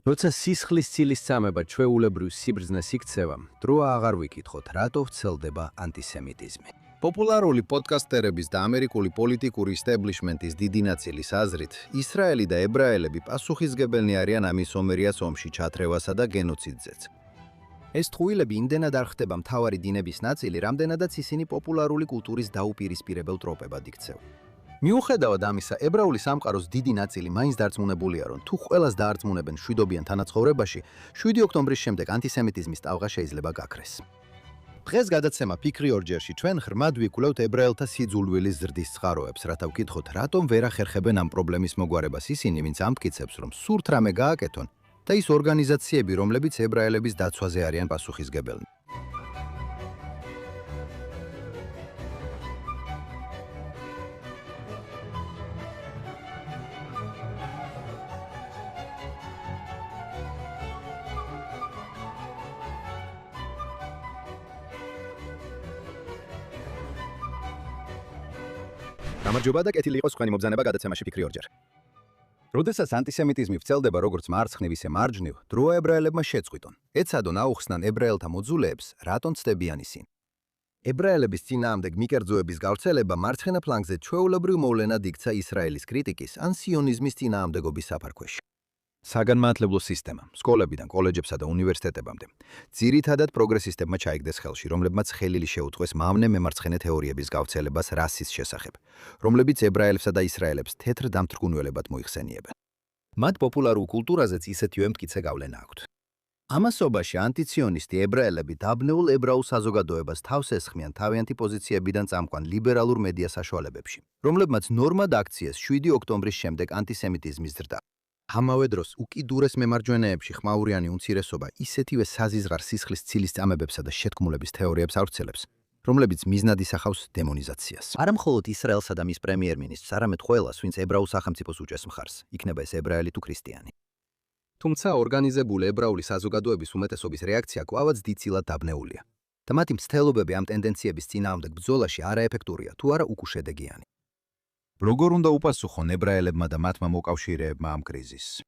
როცა სისხლის ცილის წამება ჩვეულებრივ სიბრძნეს იქცევა, დროა აღარ ვიკითხოთ, რატო ვრცელდება ანტისემიტიზმი. პოპულარული პოდკასტერების და ამერიკული პოლიტიკური ისტებლიშმენტის დიდი ნაწილის აზრით, ისრაელი და ებრაელები პასუხისმგებელნი არიან ამის ომერიას ომში ჩათრევასა და გენოციდზეც. ეს ტყუილები იმდენად არ ხდება მთავარი დინების ნაწილი, რამდენადაც ისინი პოპულარული კულტურის დაუპირისპირებელ ტროპებად იქცევენ. მიუხედავად ამისა, ებრაული სამყაროს დიდი ნაწილი მაინც დარწმუნებულია, რომ თუ ყველას დაარწმუნებენ მშვიდობიან თანაცხოვრებაში, 7 ოქტომბრის შემდეგ ანტისემიტიზმის ტალღა შეიძლება გაქრეს. დღეს გადაცემა ფიქრი ორჯერში ჩვენ ღრმად ვიკვლევთ ებრაელთა სიძულვილის ზრდის წყაროებს, რათა ვკითხოთ, რატომ ვერ ახერხებენ ამ პრობლემის მოგვარებას ისინი, ვინც ამტკიცებს, რომ სურთ რამე გააკეთონ, და ის ორგანიზაციები, რომლებიც ებრაელების დაცვაზე არიან პასუხისმგებელნი. გამარჯობა და კეთილი იყოს თქვენი მობრძანება გადაცემაში ფიქრი ორჯერ. როდესაც ანტისემიტიზმი ვრცელდება როგორც მარცხნივ, ისე მარჯვნივ, დროა ებრაელებმა შეწყვიტონ. ეცადონ აუხსნან ებრაელთა მოძულეებს, რატომ ცდებიან ისინი. ებრაელების წინააღმდეგ მიკერძოების გავრცელება მარცხენა ფლანგზე ჩვეულებრივ მოვლენად იქცა ისრაელის კრიტიკის ან სიონიზმის წინააღმდეგობის საფარქვეში. საგანმანათლებლო სისტემა, სკოლებიდან კოლეჯებსა და უნივერსიტეტებამდე, ძირითადად პროგრესისტებმა ჩაიგდეს ხელში, რომლებმაც ხელილი შეუწყეს მავნე მემარცხენე თეორიების გავრცელებას რასის შესახებ, რომლებიც ებრაელებსა და ისრაელებს თეთრ დამთრგუნველებად მოიხსენიებენ. მათ პოპულარულ კულტურაზეც ისეთივე მტკიცე გავლენა აქვთ. ამასობაში ანტიციონისტი ებრაელები დაბნეულ ებრაულ საზოგადოებას თავს ესხმიან თავიანთი პოზიციებიდან წამყვან ლიბერალურ მედია საშუალებებში, რომლებმაც ნორმად აქციეს 7 ოქტომბრის შემდეგ ანტისემიტიზმის ზრდა. ამავე დროს უკიდურეს მემარჯვენეებში ხმაურიანი უმცირესობა ისეთივე საზიზღარ სისხლის ცილის წამებებსა და შეთქმულების თეორიებს ავრცელებს, რომლებიც მიზნად ისახავს დემონიზაციას. არა მხოლოდ ისრაელსა და მის პრემიერ-მინისტრს, არამედ ყველას, ვინც ებრაულ სახელმწიფოს უჭერს მხარს, იქნება ეს ებრაელი თუ ქრისტიანი. თუმცა ორგანიზებული ებრაული საზოგადოების უმეტესობის რეაქცია კვლავაც დიდწილად დაბნეულია და მათი მცდელობები ამ ტენდენციების წინააღმდეგ ბრძოლაში არაეფექტურია თუ არა უკუშედეგიანი. როგორ უნდა უპასუხონ ებრაელებმა და მათმა მოკავშირეებმა ამ კრიზისს?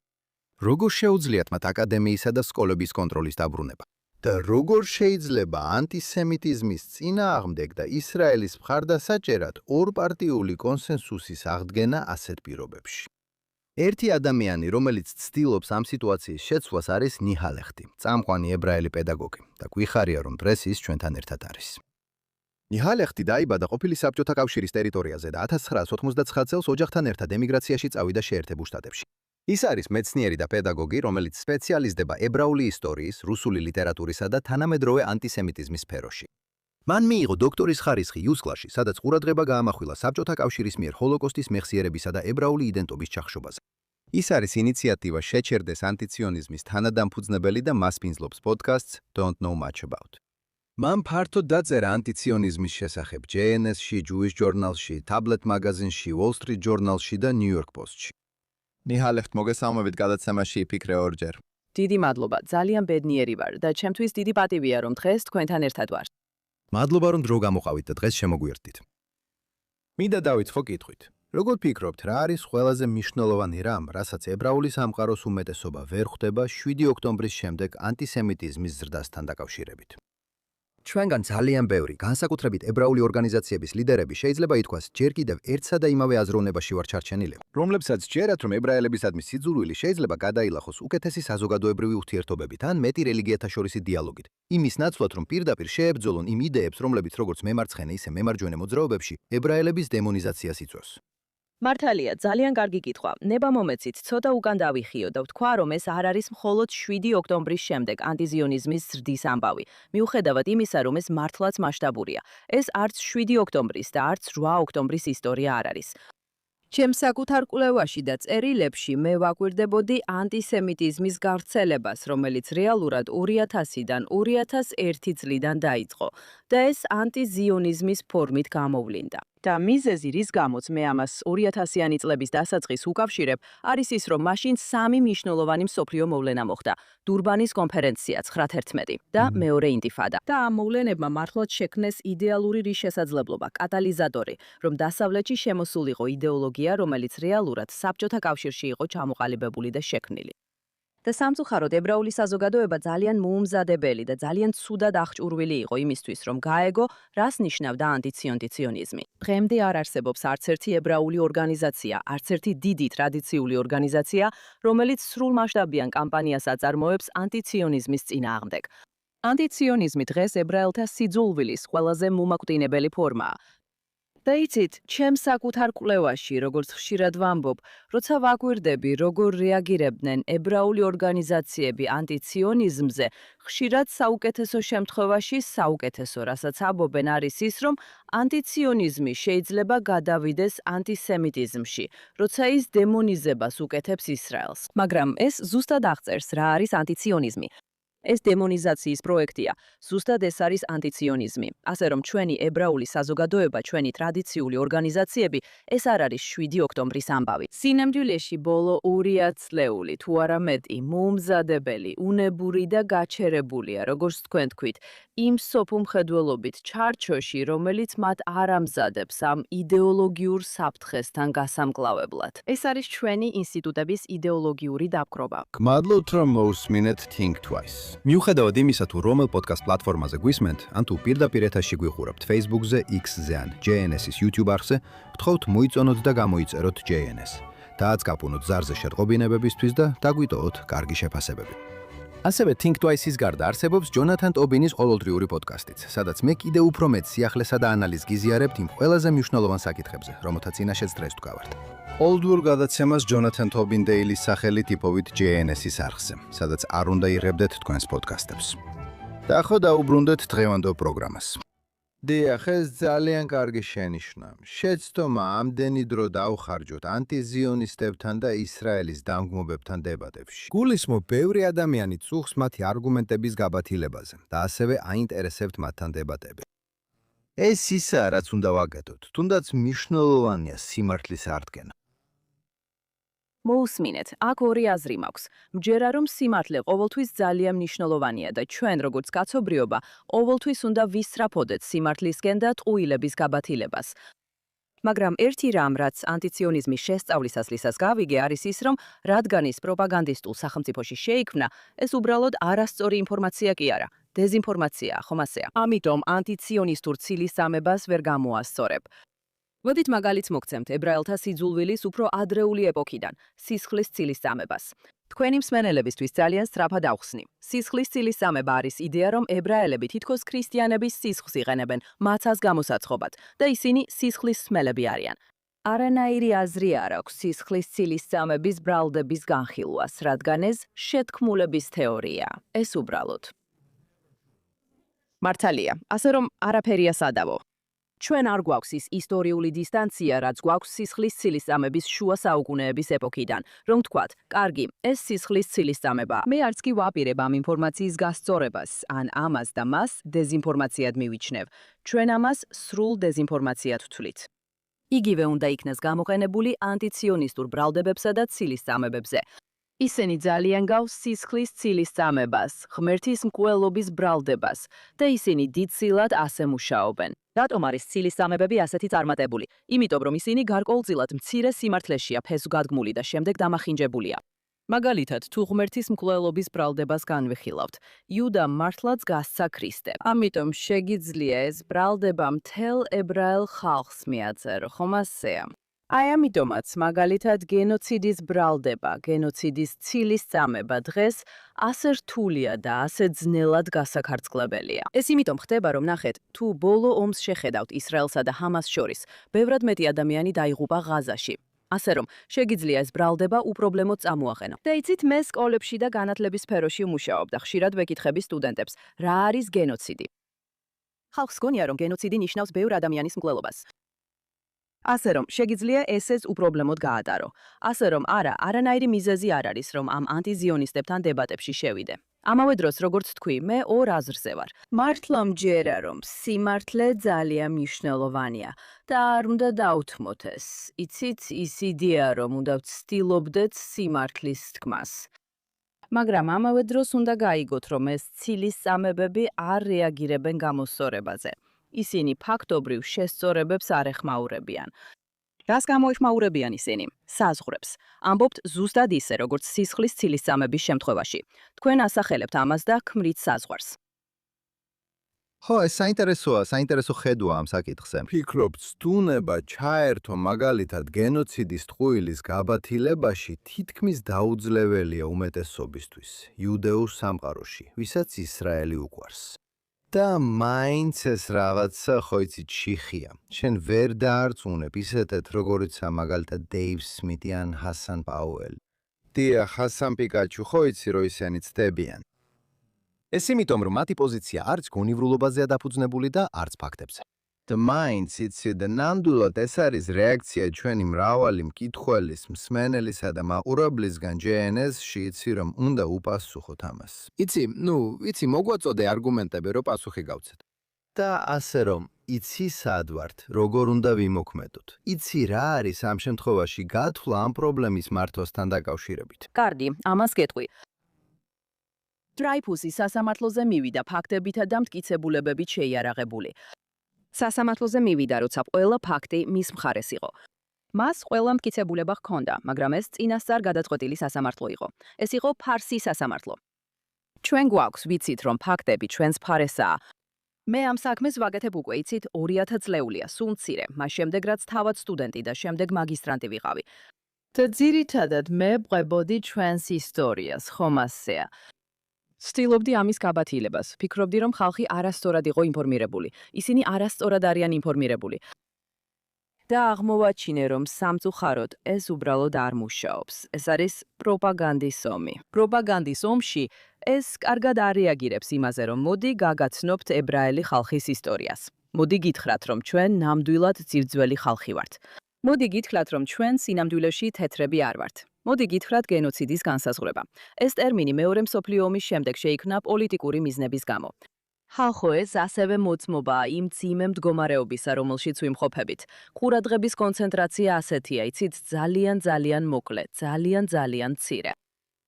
როგორ შეუძლიათ მათ აკადემიისა და სკოლების კონტროლის დაბრუნება? და როგორ შეიძლება ანტისემიტიზმის წინააღმდეგ და ისრაელის მხარდასაჭერად ორპარტიული კონსენსუსის აღდგენა ასეთ პირობებში? ერთი ადამიანი, რომელიც ცდილობს ამ სიტუაციის შეცვლას, არის ნიჰალეხტი, წამყვანი ებრაელი პედაგოგი და გვიხარია, რომ დღეს ის ჩვენთან ერთად არის. ნიჰალეხტი დაიბადა ყოფილი საბჭოთა კავშირის ტერიტორიაზე და 1989 წელს ოჯახთან ერთად ემიგრაციაში წავიდა შეერთებულ შტატებში. ის არის მეცნიერი და პედაგოგი, რომელიც სპეციალიზდება ებრაული ისტორიის, რუსული ლიტერატურისა და თანამედროვე ანტისემიტიზმის სფეროში. მან მიიღო დოქტორის ხარისხი იუსკლაში, სადაც ყურადღება გაამახვილა საბჭოთა კავშირის მიერ ჰოლოკოსტის მეხსიერებისა და ებრაული იდენტობის ჩახშობაზე. ის არის ინიციატივა შეჩერდეს ანტიციონიზმის თანადამფუძნებელი და მას პინძლობს პოდკასტს Don't Know Much About. მან ფართოდ დაწერა ანტიციონიზმის შესახებ JNS-ში, Jewish Journal-ში, Tablet Magazine-ში, Wall Street Journal-ში და New York Post-ში. ნიჰალეხტ, მოგესალმებით გადაცემაში ფიქრე ორჯერ. დიდი მადლობა, ძალიან ბედნიერი ვარ და ჩემთვის დიდი პატივია, რომ დღეს თქვენთან ერთად ვარ. მადლობა, რომ დრო გამოყავით და დღეს შემოგვიერთდით. მინდა დავიწყო კითხვით. როგორ ფიქრობთ, რა არის ყველაზე მნიშვნელოვანი რამ, რასაც ებრაული სამყაროს უმეტესობა ვერ ხვდება 7 ოქტომბრის შემდეგ ანტისემიტიზმის ზრდასთან დაკავშირებით? ჩვენგან ძალიან ბევრი, განსაკუთრებით ებრაული ორგანიზაციების ლიდერები შეიძლება ითქვას, ჯერ კიდევ ერთსა და იმავე აზროვნებაში ვარ ჩარჩენილი, რომლებსაც ჯერათ, რომ ებრაელებისადმი სიძულვილი შეიძლება გადაილახოს უკეთესი საზოგადოებრივი ურთიერთობებით ან მეტი რელიგიათა შორისი დიალოგით, იმის ნაცვლად, რომ პირდაპირ შეებრძოლონ იმ იდეებს, რომლებიც როგორც მემარცხენე, ისე მემარჯვენე მოძრაობებში ებრაელების დემონიზაციას იწვევს. მართალია, ძალიან კარგი კითხვა. ნება მომეცით, ცოტა უკან დავიხიო და ვთქვა, რომ ეს არ არის მხოლოდ 7 ოქტომბრის შემდეგ ანტიზიონიზმის ზრდის ამბავი. მიუხედავად იმისა, რომ ეს მართლაც მასშტაბურია. ეს არც 7 ოქტომბრის და არც 8 ოქტომბრის ისტორია არ არის. ჩემს საკუთარ კვლევაში და წერილებში მე ვაკვირდებოდი ანტისემიტიზმის გავრცელებას, რომელიც რეალურად 2000-დან 2001 წლიდან დაიწყო და ეს ანტიზიონიზმის ფორმით გამოვლინდა. და მიზეზი, რის გამოც მე ამას 2000-იანი წლების დასაწყისს უკავშირებ, არის ის, რომ მაშინ სამი მნიშვნელოვანი მსოფლიო მოვლენა მოხდა: დურბანის კონფერენცია 9/11 და მეორე ინტიფადა. და ამ მოვლენებმა მართლაც შექმნეს იდეალური რის შესაძლებლობა, კატალიზატორი, რომ დასავლეთში შემოსულიყო იდეოლოგია, რომელიც რეალურად საბჭოთა კავშირში იყო ჩამოყალიბებული და შექმნილი. და სამწუხაროდ ებრაული საზოგადოება ძალიან მოუმზადებელი და ძალიან ცუდად აღჭურვილი იყო იმისთვის, რომ გაეგო, რას ნიშნავდა ანტიციონიზმი. დღემდე არ არსებობს არც ერთი ებრაული ორგანიზაცია, არც ერთი დიდი ტრადიციული ორგანიზაცია, რომელიც სრულმასშტაბიან კამპანიას აწარმოებს ანტიციონიზმის წინააღმდეგ. ანტიციონიზმი დღეს ებრაელთა სიძულვილის ყველაზე მომაკვდინებელი ფორმაა. და იცით, ჩემს საკუთარ კვლევაში, როგორც ხშირად ვამბობ, როცა ვაკვირდები, როგორ რეაგირებდნენ ებრაული ორგანიზაციები ანტიციონიზმზე, ხშირად საუკეთესო შემთხვევაში საუკეთესო, რასაც ამბობენ, არის ის, რომ ანტიციონიზმი შეიძლება გადავიდეს ანტისემიტიზმში, როცა ის დემონიზებას უკეთებს ისრაელს. მაგრამ ეს ზუსტად აღწერს, რა არის ანტიციონიზმი. ეს დემონიზაციის პროექტია, ზუსტად ეს არის ანტიციონიზმი. ასე რომ ჩვენი ებრაული საზოგადოება, ჩვენი ტრადიციული ორგანიზაციები, ეს არ არის 7 ოქტომბრის ამბავი. სინამდვილეში ბოლო 2 წლეული, თუ არა მეტი, მოუმზადებელი, უნებური და გაჩერებულია, როგორც თქვენ თქვით, იმ სოფუ მხედველობით ჩარჩოში, რომელიც მათ არ ამზადებს ამ იდეოლოგიურ საფრთხესთან გასამკლავებლად. ეს არის ჩვენი ინსტიტუტების იდეოლოგიური დაპყრობა. გმადლობთ, რომ მოусმინეთ Think Twice. მიუხედავად იმისა, თუ რომელ პოდკასტ პლატფორმაზე გვისმენთ, ან თუ პირდაპირ ეთერში გვიხურებთ Facebook-ზე, X-ზე ან JNS-ის YouTube არხზე, ვთხოვთ მოიწონოთ და გამოიწეროთ JNS. დააცკაფუნოთ ზარზე შეტყობინებებისთვის და დაგვიტოვოთ კარგი შეფასებები. ასევე Think Twice-ის გარდა არსებობს ჯონათან ტობინის ყოველდღიური პოდკასტიც, სადაც მე კიდევ უფრო მეტ სიახლესა და ანალიზს გიზიარებთ იმ ყველაზე მნიშვნელოვან საკითხებზე, რომელთა წინაშეც დღეს ვდგავართ. ყოველდღიურ გადაცემას ჯონათან ტობინ დეილის სახელით იპოვით JNS-ის არხზე, სადაც არ უნდა იღებდეთ თქვენს პოდკასტებს. და ახლა დაუბრუნდეთ დღევანდელ პროგრამას. დიახ, ეს ძალიან კარგი შენიშვნა. შეცდომა ამდენი დრო დავხარჯოთ ანტიზიონისტებთან და ისრაელის დამგმობებთან დებატებში. გულისხმობ, ბევრი ადამიანი წუხს მათი არგუმენტების გაბათილებაზე და ასევე აინტერესებთ მათთან დებატები. ეს ისაა, რაც უნდა ვაკეთოთ, თუნდაც მნიშვნელოვანია სიმართლის აღდგენა. მოусმინეთ, აქ ორი აზრი მაქვს. მჯერა რომ სიმართლე ყოველთვის ძალიან მნიშვნელოვანია და ჩვენ როგორც კაცობრიობა ყოველთვის უნდა ვისწრაფოდეთ სიმართლისკენ და ტყუილების გაბათილებას. მაგრამ ერთი რამ, რაც ანტიციონიზმის შესწავლისას გავიგე, არის ის, რომ რადგან ის პროპაგანდისტულ სახელმწიფოში შეიქმნა, ეს უბრალოდ არასწორი ინფორმაცია კი არა, დეზინფორმაციაა, ხომ ასეა. ამიტომ ანტიციონისტურ ცილისწამებას ვერ გამოასწორებ. მოდით მაგალითს მოგცემთ ებრაელთა სიძულვილის უფრო ადრეული ეპოქიდან, სისხლის ცილისწამებას. თქვენი მსმენელებისთვის ძალიან სწრაფად ავხსნი. სისხლის ცილისწამება არის იდეა, რომ ებრაელები თითქოს ქრისტიანების სისხლს იყენებენ მაცას გამოსაცხობად და ისინი სისხლის მსმელები არიან. არანაირი აზრი არ აქვს სისხლის ცილისწამების ბრალდების განხილვას, რადგან ეს შეთქმულების თეორიაა. ეს უბრალოდ მართალია, ასე რომ არაფერია სადავო. ჩვენ არ გვაქვს ის ისტორიული დისტანცია, რაც გვაქვს სისხლის ცილისწამების შუა საუკუნეების ეპოქიდან, რომ ვთქვათ, კარგი, ეს სისხლის ცილისწამება. მე არც კი ვაპირებ ამ ინფორმაციის გასწორებას, ან ამას და მას დეზინფორმაციად მივიჩნევ. ჩვენ ამას სრულ დეზინფორმაციად ვთვლით. იგივე უნდა იქნას გამოყენებული ანტიციონისტურ ბრალდებებსა და ცილისწამებებზე. ისინი ძალიან გავს სისხლის ცილისწამებას, ღმერთის მკვლელობის ბრალდებას და ისინი დიდწილად ასე მუშაობენ. რატომ არის ცილისწამებები ასეთი წარმატებული? იმიტომ რომ ისინი გარკვეულწილად მცირე სიმართლეშია ფესვგადგმული და შემდეგ დამახინჯებულია. მაგალითად, თუ ღმერთის მკვლელობის ბრალდებას განვიხილავთ, იუდა მართლაც გასცა ქრისტე. ამიტომ შეგიძლია ეს ბრალდება მთელ ებრაელ ხალხს მიაწერო, ხომ ასეა? აი ამიტომაც მაგალითად გენოციდის ბრალდება, გენოციდის ცილისწამება დღეს ასე რთულია და ასე ძნელად გასაქარწყლებელია. ეს იმიტომ ხდება, რომ ნახეთ, თუ ბოლო ომს შეხედავთ ისრაელსა და ჰამას შორის, ბევრად მეტი ადამიანი დაიღუპა ღაზაში. ასე რომ, შეგიძლია ეს ბრალდება უპრობლემოდ წამოაყენო. და იცით, მე სკოლებში და განათლების სფეროში ვმუშაობ და ხშირად ვეკითხები სტუდენტებს, რა არის გენოციდი? ხალხს გონია, რომ გენოციდი ნიშნავს ბევრ ადამიანის მკვლელობას. ასე რომ, შეგიძლია ესეც უპრობლემოდ გაატარო. ასე რომ, არანაირი მიზეზი არ არის, რომ ამ ანტიზიონისტებთან დებატებში შევიდე. ამავე დროს, როგორც თქვი, მე ორ აზრზე ვარ. მართლა მჯერა, რომ სიმართლე ძალიან მნიშვნელოვანია და არ უნდა დავთმოთ ეს. იცით, ის იდეა, რომ უნდა ვცდილობდეთ სიმართლის თქმას. მაგრამ ამავე დროს უნდა გაიგოთ, რომ ეს ცილისწამებები არ რეაგირებენ გამოსწორებაზე. ისინი ფაქტობრივ შესწორებებს არ ეხმაურებიან. რას გამოიხმაურებიან ისინი? საზღვრებს. ამბობთ ზუსტად ისე, როგორც სისხლის ცილისწამების შემთხვევაში. თქვენ ასახელებთ ამას და ქმნით საზღვარს. ხო, ეს საინტერესო ხედვა ამ საკითხზე. ფიქრობთ, სტუნება ჩაერთო მაგალითად გენოციდის ტყუილის გაბათილებაში თითქმის დაუძლებელია უმეტესობისთვის, იუდეურ სამყაროში, ვისაც ისრაელი უყვარს. და მაინც ეს რაღაცა ხო იცით შიხია. შენ ვერ დაარწმუნებ ისეთეთ, როგორიც მაგალითად დეივ სმითი ან ჰასან პაუელი. დიახ, ჰასან პიკაჩუ ხო იცი რომ ისინი ცდებიან. ეს იმიტომ, რომ მათი პოზიცია არც გონივრულობაზეა დაფუძნებული და არც ფაქტებზე. და მაინც იცით, ნამდვილად ეს არის რეაქცია ჩვენი მრავალი მკითხველის, მსმენელისა და მაყურებლისგან JNS-ში, იცი რომ უნდა უპასუხოთ ამას. იცი, მოგვაწოდე არგუმენტები, რომ პასუხი გავცეთ. და ასე რომ, იცი სად ვართ, როგორ უნდა ვიმოქმედოთ. იცი რა არის ამ შემთხვევაში გათვლა ამ პრობლემის მართვასთან დაკავშირებით. კარგი, ამას გეტყვი. დრაიფუსი სასამართლოზე მივიდა ფაქტებითა და მტკიცებულებებით შეიარაღებული. სასამართლოზე მივიდა, როცა ყველა ფაქტი მის მხარეს იყო. მას ყველა მტკიცებულება ჰქონდა, მაგრამ ეს წინასწარ გადაწყვეტილი სასამართლო იყო. ეს იყო ფარსი სასამართლო. ჩვენ გვაქვს, ვიცით, რომ ფაქტები ჩვენს მხარესაა. მე ამ საქმეს ვაკეთებ უკვე, იცით, 2000 წლეულია, სულ მცირე, მას შემდეგ რაც თავად სტუდენტი და შემდეგ მაგისტრანტი ვიყავი. და ძირითადად მე ვყვებოდი ჩვენს ისტორიას, ხომ ასეა. ცდილობდი ამის გაბათილებას. ფიქრობდი, რომ ხალხი არასწორად იყო ინფორმირებული. ისინი არასწორად არიან ინფორმირებული. და აღმოვაჩინე, რომ სამწუხაროდ ეს უბრალოდ არ მუშაობს. ეს არის პროპაგანდის ომი. პროპაგანდის ომში ეს კარგად არ რეაგირებს იმაზე, რომ მოდი გაგაცნობთ ებრაელი ხალხის ისტორიას. მოდი გითხრათ, რომ ჩვენ ნამდვილად ძირძველი ხალხი ვართ. მოდი გითხრათ, რომ ჩვენ სინამდვილეში თეთრები არ ვართ. მოდი გითხრათ გენოციდის განსაზღვრება. ეს ტერმინი მეორე მსოფლიო ომის შემდეგ შეიქმნა პოლიტიკური მიზნების გამო. ხალხო, ეს ასევე მოწმობაა იმ მძიმე მდგომარეობისა, რომელშიც ვიმყოფებით. ყურადღების კონცენტრაცია ასეთია, იცით, ძალიან მოკლე, ძალიან მცირე.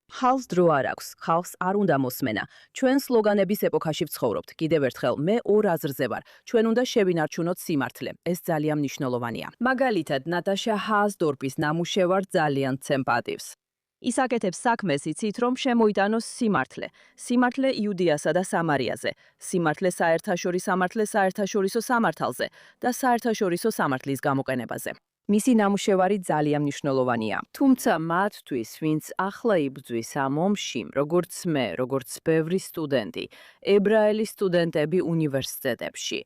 ხალხს დრო არ აქვს, ხალხს არ უნდა მოსმენა. ჩვენ სლოგანების ეპოქაში ვცხოვრობთ. კიდევ ერთხელ, მე ორ აზრზე ვარ. ჩვენ უნდა შევინარჩუნოთ სიმართლე. ეს ძალიან მნიშვნელოვანია. მაგალითად, ნატაშა ჰაასდორფის ნამუშევარ ძალიან ცემპატივს. ის აკეთებს საქმეს, იცით, რომ შემოიტანოს სიმართლე. სიმართლე იუდეასა და სამარიაზე. სიმართლე საერთაშორისო სამართალზე და საერთაშორისო სამართლის გამოყენებაზე. მისი ნამუშევარი ძალიან მნიშვნელოვანია. თუმცა მათთვის, ვინც ახლა იბრძვის ამ ომში, როგორც მე, როგორც ბევრი სტუდენტი, ებრაელი სტუდენტები უნივერსიტეტებში.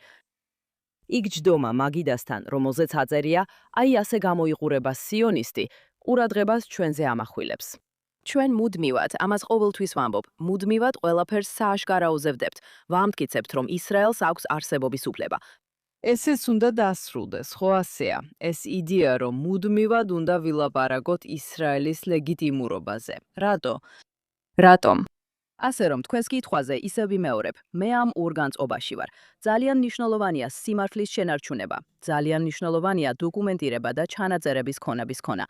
იქ ჯდომა მაგიდასთან, რომელზეც აწერია, აი ასე გამოიყურება სიონისტი, ყურადღებას ჩვენზე ამახვილებს. ჩვენ მუდმივად, ამას ყოველთვის ვამბობ, მუდმივად ყველაფერს სააშკარაოზევდებთ. ვამტკიცებთ, რომ ისრაელს აქვს არსებობის უფლება. ესეც უნდა დასრულდეს, ხო ასეა. ეს იდეა, რომ მუდმივად უნდა ვილაპარაკოთ ისრაელის ლეგიტიმურობაზე. რატომ? ასე რომ თქვენს კითხვაზე ისევ ვიმეორებ, მე ამ ორგანწობაში ვარ. ძალიან მნიშვნელოვანია სიმართლის შენარჩუნება. ძალიან მნიშვნელოვანია დოკუმენტირება და ჩანაწერების ქონების ქონა.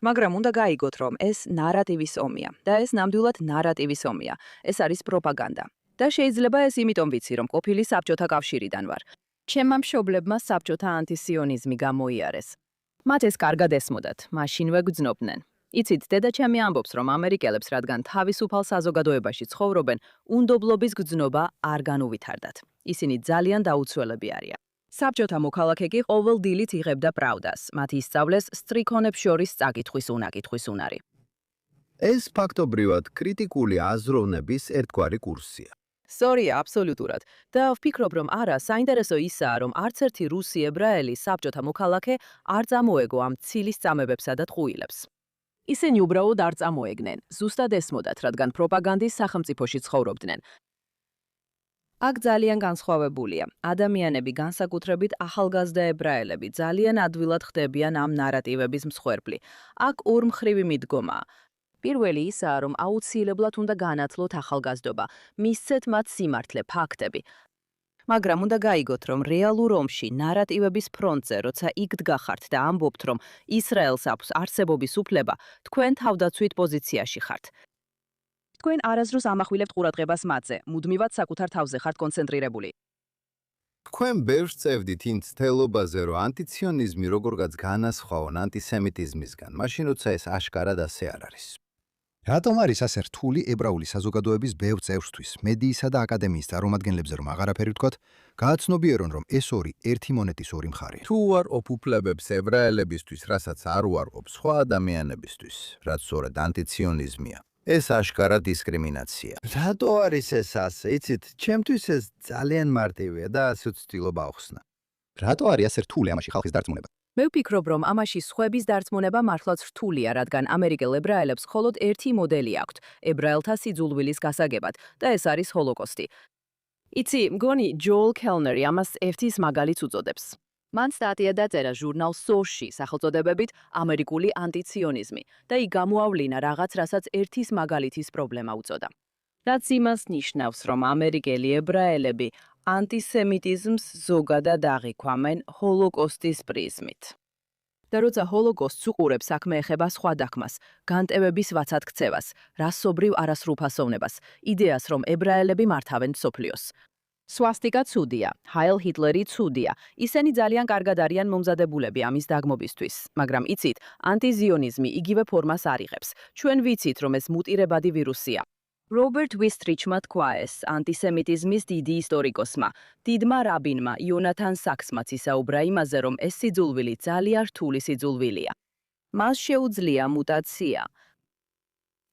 მაგრამ უნდა გაიგოთ, რომ ეს ნარატივის ომია და ეს ნამდვილად ნარატივის ომია. ეს არის პროპაგანდა. და შეიძლება ეს იმიტომ ვიცი, რომ ყოფილი საბჭოთა კავშირიდან ვარ. ჩემმა მშობლებმა საბჭოთა ანტისიონიზმი გამოიარეს. მათ ეს კარგად ესმოდათ, მაშინვე გძნობდნენ. იცით, დედაჩემი ამბობს, რომ ამერიკელებს, რადგან თავისუფალ საზოგადოებაში ცხოვრობენ, უნდობლობის გძნობა არ განუვითარდათ. ისინი ძალიან დაუცველები არიან. საბჭოთა მოქალაქე კი ყოველ დილით იღებდა პრავდას. მათ ისწავლეს სტრიქონებს შორის წაკითხვის უნაკითხვის უნარი. ეს ფაქტობრივად კრიტიკული აზროვნების ერთგვარი კურსია. სწორია, აბსოლუტურად. და ვფიქრობ, რომ არა, საინტერესო ისაა, რომ არც ერთი რუსი ებრაელი საბჭოთა მოქალაქე არ წამოეგო ამ ცილის წამებებსა და ტყუილებს. ისინი უბრალოდ არ წამოეგნენ, ზუსტად ესმოდათ, რადგან პროპაგანდის სახელმწიფოში ცხოვრობდნენ. აქ ძალიან განსხვავებულია. ადამიანები, განსაკუთრებით ახალგაზრდა ებრაელები, ძალიან ადვილად ხდებიან ამ ნარატივების მსხვერპლი. აქ ორმხრივი მიდგომაა. პირველი ისაა, რომ აუცილებლად უნდა განათლოთ ახალგაზრდობა, მისცეთ მათ სიმართლე, ფაქტები. მაგრამ უნდა გაიგოთ, რომ რეალურ ომში, ნარატივების ფრონტზე, როცა იქ დგახართ და ამბობთ, რომ ისრაელს აქვს არსებობის უფლება, თქვენ თავდაცვით პოზიციაში ხართ. თქვენ არასდროს ამახვილებთ ყურადღებას მათზე, მუდმივად საკუთარ თავზე ხართ კონცენტრირებული. თქვენ ბევრს წევდით იმ ცდელობაზე, რომ ანტიციონიზმი როგორღაც განასხვაონ ანტისემიტიზმისგან, მაშინ როცა ეს აშკარად ასე არ არის. რატომ არის ასე რთული ებრაული საზოგადოების ბევრ წევრისთვის, მედიისა და აკადემიის წარმომადგენლებზე რომ აღარაფერი ვთქვათ, გააცნობიერონ, რომ ეს ორი ერთი მონეტის ორი მხარეა. თუ არ ოფუფლებებს ებრაელებისთვის, რასაც არ უარყოფს სხვა ადამიანებისთვის, რაც სწორედ ანტიციონიზმია. ეს აშკარა დისკრიმინაცია. რატო არის ეს ასე? იცით, ჩემთვის ეს ძალიან მარტივია და ასე ვცდილობ ავხსნა. რატო არის ასე რთული ამაში ხალხის დარწმუნება? მე ვფიქრობ, რომ ამაში სხვების დარწმუნება მართლაც რთულია, რადგან ამერიკელ ებრაელებს მხოლოდ ერთი მოდელი აქვთ ებრაელთა სიძულვილის გასაგებად და ეს არის ჰოლოკოსტი. იცი, მგონი ჯოელ კელნერი ამას ერთის მაგალითს უწოდებს. მან სტატია დაწერა ჟურნალ სორში სახელწოდებებით ამერიკული ანტიციონიზმი და იქ გამოავლინა რაღაც, რასაც ერთის მაგალითის პრობლემა უწოდა. რაც იმას ნიშნავს, რომ ამერიკელი ებრაელები ანტისემიტიზმს ზოგადად აღიქვამენ ჰოლოკოსტის პრიზმით. და როცა ჰოლოკოსტს უყურებს, საქმე ეხება სხვა დაგმას, განტევების ვაცად ქცევას, რასობრივ არასრულფასოვნებას, იდეას, რომ ებრაელები მართავენ მსოფლიოს. სვასტიკა ცუდია, ჰაილ ჰიტლერი ცუდია. ისინი ძალიან კარგად არიან მომზადებულები ამის დაგმობისთვის, მაგრამ იცით, ანტიზიონიზმი იგივე ფორმას არ იღებს. ჩვენ ვიცით, რომ ეს მუტირებადი ვირუსია. რობერტ ვისტრიჩმა თქვა ეს ანტისემიტიზმის დიდი ისტორიკოსმა, დიდმა რაბინმა იონათან საქსმაც ისაუბრა იმაზე, რომ ეს სიძულვილი ძალიან რთული სიძულვილია. მას შეუძლია მუტაცია.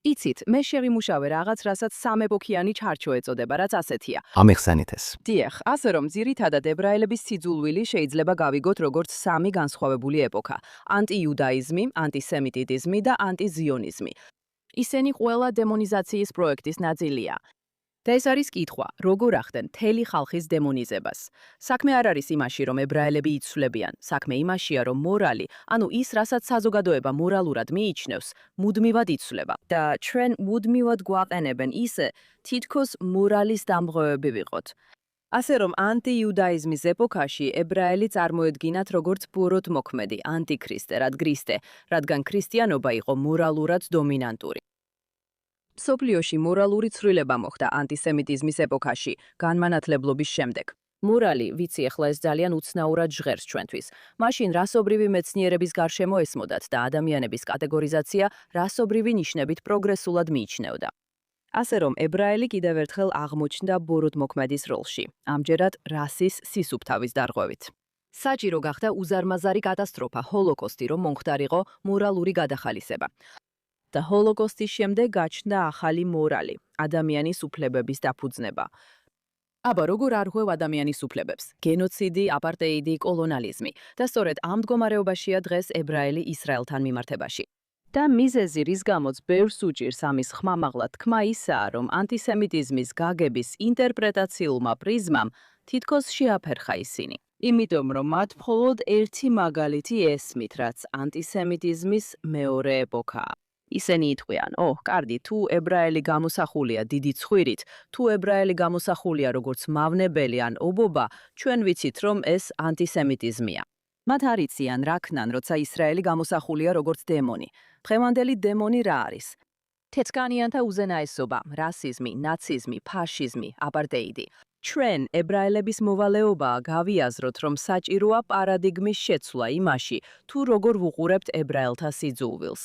იცით, მე შევიმუშავე რაღაც, რასაც სამეფოქიანი ჩარჩო ეწოდება, რაც ასეთია. ამეხსენით ეს. დიახ, ასე რომ ძირითადად ებრაელების სიძულვილი შეიძლება გავიგოთ როგორც სამი განსხვავებული ეპოქა: ანტიიუდაიზმი, ანტისემიტიზმი და ანტიზიონიზმი. ისინი ყველა დემონიზაციის პროექტის ნაწილია. და ეს არის კითხვა, როგორ ახდენ მთელი ხალხის დემონიზებას. საქმე არ არის იმაში, რომ ებრაელები იცვლებიან, საქმე იმაშია, რომ მორალი, ანუ ის, რასაც საზოგადოება მორალურად მიიჩნევს, მუდმივად იცვლება. და ჩვენ მუდმივად გვაყენებენ ისე, თითქოს მორალის დამღოები ვიყოთ. ასე რომ ანტიიუდაიზმის ეპოქაში ებრაელი წარმოედგინათ როგორც ბოროტ მოქმედი, ანტიქრისტე, რადგან ქრისტიანობა იყო მორალურად დომინანტური. მსოფლიოში მორალური ცვლილება მოხდა ანტისემიტიზმის ეპოქაში, განმანათლებლობის შემდეგ. მორალი, ვიცი, ახლა ეს ძალიან უცნაურად ჟღერს ჩვენთვის. მაშინ რასობრივი მეცნიერების გარშემო ესმოდათ და ადამიანების კატეგორიზაცია რასობრივი ნიშნებით პროგრესულად მიიჩნეოდა. ასე რომ ებრაელი კიდევ ერთხელ აღმოჩნდა ბოროტმოქმედის როლში, ამჯერად რასის სისუფთავის დარღვევით. საჭირო გახდა უზარმაზარი კატასტროფა, ჰოლოკოსტი, რომ მომხდარიყო მორალური გადახალისება. და ჰოლოკოსტის შემდეგ გაჩნდა ახალი მორალი, ადამიანის უფლებების დაფუძნება. აბა როგორ არღვევ ადამიანის უფლებებს? გენოციდი, აპარტეიდი, კოლონიალიზმი და სწორედ ამ მდგომარეობაშია დღეს ებრაელი ისრაელთან მიმართებაში. და მიზეზი, რის გამოც ბევრს უჭირს ამის ხმამაღლა თქმა ისაა, რომ ანტისემიტიზმის გაგების ინტერპრეტაციულმა პრიზმამ თითქოს შეაფერხა ისინი. იმიტომ რომ მათ მხოლოდ ერთი მაგალითი ესმით, რაც ანტისემიტიზმის მეორე ეპოქაა. ისინი იტყვიან, კარგი, თუ ებრაელი გამოსახულია დიდი ცხვირით, თუ ებრაელი გამოსახულია როგორც მავნებელი ან ობობა, ჩვენ ვიცით, რომ ეს ანტისემიტიზმია. მათ არ იციან რა ქნან, როცა ისრაელი გამოსახულია როგორც დემონი. დღევანდელი დემონი რა არის? თეთრკანიანთა უზენაესობა, რასიზმი, ნაციზმი, ფაშიზმი, აპარტეიდი. ჩვენ ებრაელების მოვალეობაა გავიაზროთ, რომ საჭიროა პარადიგმის შეცვლა იმაში, თუ როგორ ვუყურებთ ებრაელთა სიძულვილს.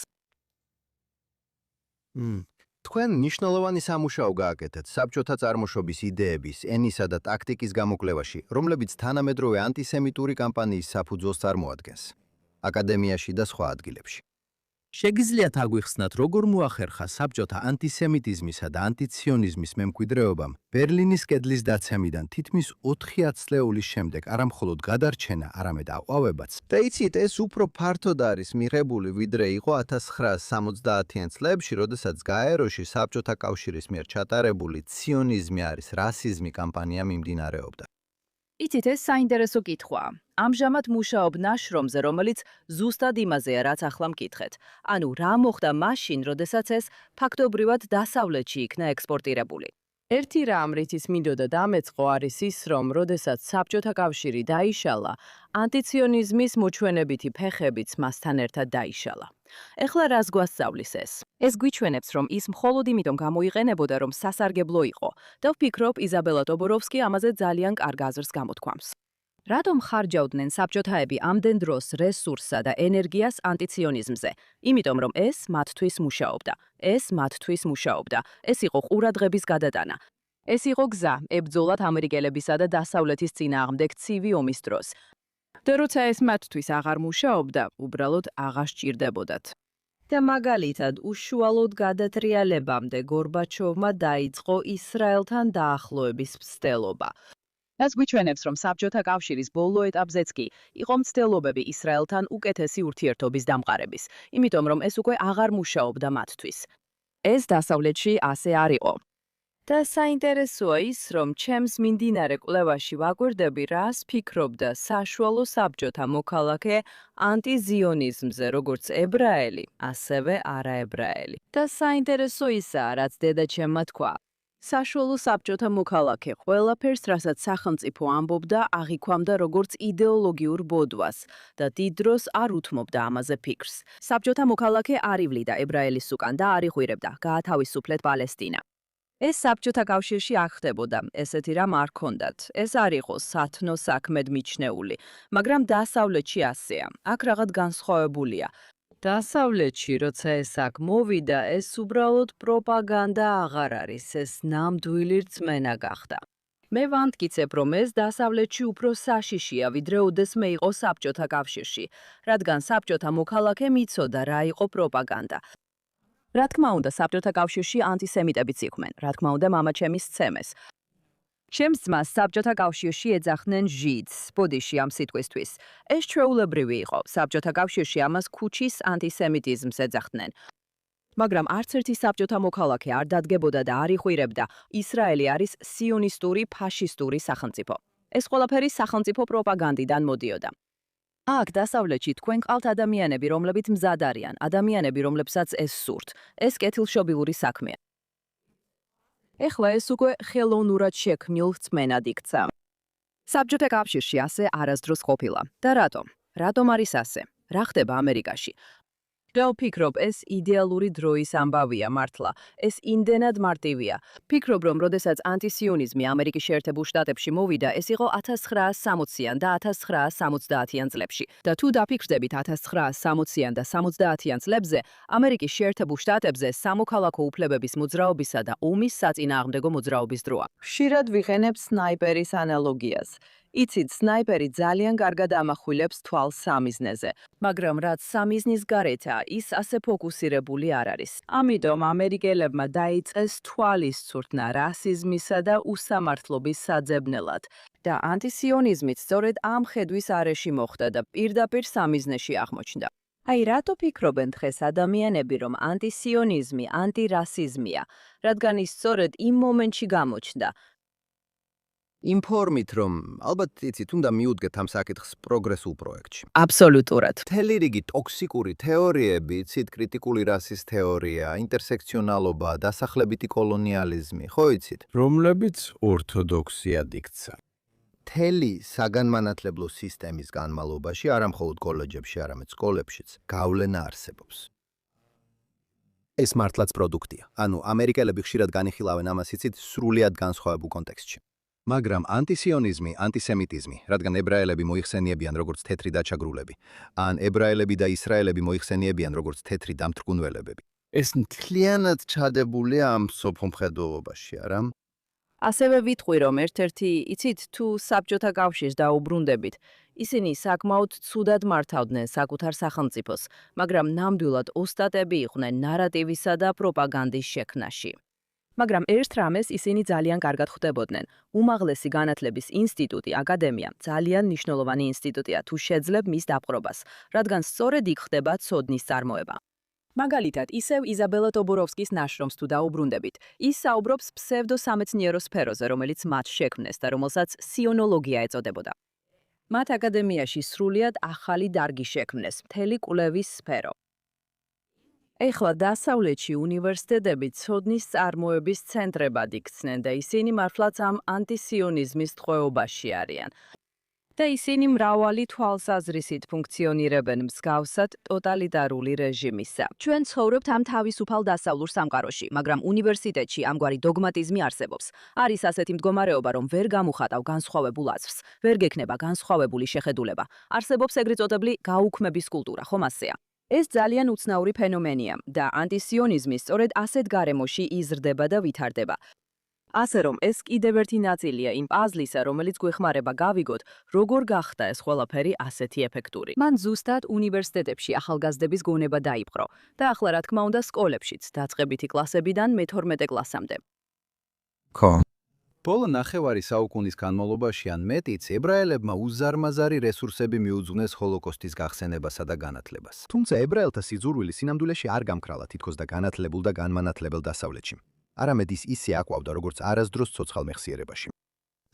თქვენ მნიშვნელოვანი სამუშაო გააკეთეთ საბჭოთა წარმოშობის იდეების, ენისა და ტაქტიკის გამოკვლევაში, რომლებიც თანამედროვე ანტისემიტური კამპანიის საფუძველს წარმოადგენს. აკადემიაში და სხვა ადგილებში. შეგიძლიათ აგვიხსნათ, როგორ მოახერხა საბჭოთა ანტისემიტიზმისა და ანტიციონიზმის მემკვიდრეობამ ბერლინის კედლის დაცემიდან თითქმის 4 ათწლეულის შემდეგ არა მხოლოდ გადარჩენა, არამედ აყვავებაც. და იცით, ეს უფრო ფართოდ არის მიღებული, ვიდრე იყო 1970-იან წლებში, როდესაც გაეროში საბჭოთა კავშირის მიერ ჩატარებული ციონიზმი არის რასიზმი კამპანია მიმდინარეობდა. იცით, ეს საინტერესო კითხვაა. ამჟამად მუშაობ ნაშრომზე, რომელიც ზუსტად იმაზეა, რაც ახლა მკითხეთ. ანუ რა მოხდა მაშინ, როდესაც ეს ფაქტობრივად დასავლეთში იქნა ექსპორტირებული. ერთი რამ, რითიც მინდოდა დამეწყო, არის ის, რომ როდესაც საბჭოთა კავშირი დაიშალა, ანტიციონიზმის მოჩვენებითი ფეხებიც მასთან ერთად დაიშალა. ეხლა რას გვასწავლის ეს? ეს გვიჩვენებს, რომ ის მხოლოდ იმიტომ გამოიყენებოდა, რომ სასარგებლო იყო და ვფიქრობ, იზაბელა ტობოროვსკი ამაზე ძალიან კარგ აზრს გამოთქვამს. რატომ ხარჯავდნენ საბჭოთაები ამდენ დროს რესურსსა და ენერგიას ანტიციონიზმზე? იმიტომ, რომ ეს მათთვის მუშაობდა. ეს იყო ყურადღების გადატანა. ეს იყო გზა ებრძოლათ ამერიკელებისა და დასავლეთის წინააღმდეგ ცივი ომის დროს. და როცა ეს მათთვის აღარ მუშაობდა, უბრალოდ აღარ სჭირდებოდათ. და მაგალითად, უშუალოდ გადატრიალებამდე გორბაჩოვმა დაიწყო ისრაელთან დაახლოების მცდელობა. ეს გვიჩვენებს, რომ საბჭოთა კავშირის ბოლო ეტაპზეც კი იყო მცდელობები ისრაელთან უკეთესი ურთიერთობის დამყარების, იმიტომ რომ ეს უკვე აღარ მუშაობდა მათთვის. ეს დასავლეთში ასე არ იყო. და საინტერესოა ის, რომ ჩემს მიმდინარე კვლევაში ვაკვირდები, რას ფიქრობდა საშუალო საბჭოთა მოქალაქე ანტიზიონიზმზე, როგორც ებრაელი, ასევე არაებრაელი. და საინტერესო ისაა, რაც დედაჩემმა თქვა. საშუალო საბჭოთა მოქალაქე ყველაფერს, რასაც სახელმწიფო ამბობდა, აღიქვამდა როგორც იდეოლოგიურ ბოდვას და დიდ დროს არ უთმობდა ამაზე ფიქრს. საბჭოთა მოქალაქე არ ივლიდა ებრაელის უკან და არ იღვირებდა გაათავისუფლეთ პალესტინა. ეს საბჭოთა კავშირში არ ხდებოდა, ესეთი რამ არ ჰქონდათ. ეს არ იყო სათნო საქმედ მიჩნეული, მაგრამ დასავლეთში ასეა. აქ რაღაც განსხვავებულია. დასავლეთში, როცა ეს აქ მოვიდა, ეს უბრალოდ პროპაგანდა აღარ არის, ეს ნამდვილი რწმენა გახდა. მე ვამტკიცებ, რომ ეს დასავლეთში უფრო საშიშია, ვიდრე ოდესმე იყო საბჭოთა კავშირში, რადგან საბჭოთა მოქალაქე მიცოდა რა იყო პროპაგანდა. რა თქმა უნდა, საბჭოთა კავშირში ანტისემიტებიც იყვნენ, რა თქმა უნდა, მამაჩემის ცემეს. ჩემს ძმას საბჭოთა კავშირში ეძახდნენ ჟიდს, ბოდიში ამ სიტყვისთვის. ეს ჩვეულებრივი იყო, საბჭოთა კავშირში ამას ქუჩის ანტისემიტიზმს ეძახდნენ. მაგრამ არც ერთი საბჭოთა მოქალაქე არ დადგებოდა და არ იხვირებდა, ისრაელი არის სიონისტური ფაშისტური სახელმწიფო. ეს ყველაფერი სახელმწიფო პროპაგანდიდან მოდიოდა. აქ დასავლეთში თქვენ ყავთ ადამიანები, რომლებიც მზად არიან, ადამიანები, რომლებსაც ეს სურთ. ეს კეთილშობილური საქმეა. ეხლა ეს უკვე ხელოვნურად შექმნილ რწმენად იქცა. საბჭოთა კავშირში ასე არასდროს ყოფილა. და რატომ? რატომ არის ასე? რა ხდება ამერიკაში? და ვფიქრობ, ეს იდეალური დროის ამბავია მართლა. ეს იმდენად მარტივია. ვფიქრობ, რომ როდესაც ანტისიონიზმი ამერიკის შეერთებულ შტატებში მოვიდა, ეს იყო 1960-იან და 1970-იან წლებში. და თუ დაფიქრდებით 1960-იან და 70-იან წლებზე, ამერიკის შეერთებულ შტატებზე სამოქალაქო უფლებების მოძრაობისა და ომის საწინააღმდეგო მოძრაობის დროა. ხშირად ვიყენებ სნაიპერის ანალოგიას. იცით, სნაიპერი ძალიან კარგად ამახვილებს თვალს სამიზნეზე, მაგრამ რაც სამიზნის გარეთაა, ის ასე ფოკუსირებული არ არის. ამიტომ ამერიკელებმა დაიწყეს თვალის ცურთნა რასიზმისა და უსამართლობის საძებნელად და ანტისიონიზმით სწორედ ამ ხედვის არეში მოხდა და პირდაპირ სამიზნეში აღმოჩნდა. აი, რატო ფიქრობენ დღეს ადამიანები, რომ ანტისიონიზმი ანტირასიზმია, რადგან ის სწორედ იმ მომენტში გამოჩნდა. იმ ფორმით, რომ ალბათ იცით, უნდა მიუდგეთ ამ საკითხს პროგრესულ პროექტში. აბსოლუტურად. მთელი რიგი ტოქსიკური თეორიები, იცით, კრიტიკული რასის თეორია, ინტერსექციონალობა, დასახლებითი კოლონიალიზმი, ხო იცით? რომლებიც ორთოდოქსიად იქცა. მთელი საგანმანათლებლო სისტემის განმავლობაში, არა მხოლოდ კოლეჯებში, არამედ სკოლებშიც, გავლენა არსებობს. ეს მართლაც პროდუქტია. ანუ ამერიკელები ხშირად განიხილავენ ამას, იცით, სრულიად განსხვავებულ კონტექსტში. მაგრამ ანტისიონიზმი, ანტისემიტიზმი, რადგან ებრაელები მოიხსენიებიან როგორც თეთრი დაჩაგრულები, ან ებრაელები და ისრაელები მოიხსენიებიან როგორც თეთრი დამთრგუნველებები. ეს მთლიანად ჩადებულია ამ სოფომხედველობაში, არა? ასევე ვიტყვი, რომ ერთ-ერთი, იცით, თუ საბჭოთა კავშირს დაუბრუნდებით, ისინი საკმაოდ ცუდად მართავდნენ საკუთარ სახელმწიფოს, მაგრამ ნამდვილად ოსტატები იყვნენ ნარატივისა და პროპაგანდის შექმნაში. მაგრამ ერთ რამეს ისინი ძალიან კარგად ხვდებოდნენ. უმაღლესი განათლების ინსტიტუტი, აკადემია, ძალიან მნიშვნელოვანი ინსტიტუტია, თუ შეძლებ მის დაპყრობას, რადგან სწორედ იქ ხდება ცოდნის წარმოება. მაგალითად, ისევ იზაბელა ტობოროვსკის ნაშრომს თუ დაუბრუნდებით, ის საუბრობს ფსევდოსამეცნიერო სფეროზე, რომელიც მათ შექმნეს და რომელსაც სიონოლოგია ეწოდებოდა. მათ აკადემიაში სრულიად ახალი დარგი შექმნეს, მთელი კვლევის სფერო. ეხლა დასავლეთში უნივერსიტეტები ცოდნის წარმოების ცენტრებად იქცნენ და ისინი მართლაც ამ ანტისიონიზმის ტყვეობაში არიან. და ისინი მრავალი თვალსაზრისით ფუნქციონირებენ მსგავსად ტოტალიტარული რეჟიმისა. ჩვენ ცხოვრობთ ამ თავისუფალ დასავლურ სამყაროში, მაგრამ უნივერსიტეტში ამგვარი დოგმატიზმი არსებობს. არის ასეთი მდგომარეობა, რომ ვერ გამუხატავ განსხვავებულ აზრს, ვერ გექნება განსხვავებული შეხედულება. არსებობს ეგრეთ წოდებული გაუქმების კულტურა, ხომ ასეა? ეს ძალიან უცნაური ფენომენია და ანტისიონიზმი სწორედ ასეთ გარემოში იზრდება და ვითარდება. ასე რომ ეს კიდევ ერთი ნაწილია იმ პაზლისა, რომელიც გვეხმარება გავიგოთ, როგორ გახდა ეს ყველაფერი ასეთი ეფექტური. მან ზუსტად უნივერსიტეტებში ახალგაზრდების გონება დაიპყრო და ახლა რა თქმა უნდა სკოლებშიც, დაწყებითი კლასებიდან მე-12 კლასამდე. ხო, ბოლო ნახევარი საუკუნის განმავლობაში ან მეტიც ებრაელებმა უზარმაზარი რესურსები მიუძღვნეს ჰოლოკოსტის გახსენებასა და განათლებას. თუმცა ებრაელთა სიძულვილი სინამდვილეში არ გამქრალა თითქოს და განათლებულ და განმანათლებელ დასავლეთში. არამედ ის ისე აყვავდა, როგორც არასდროს ცოცხალ მეხსიერებაში.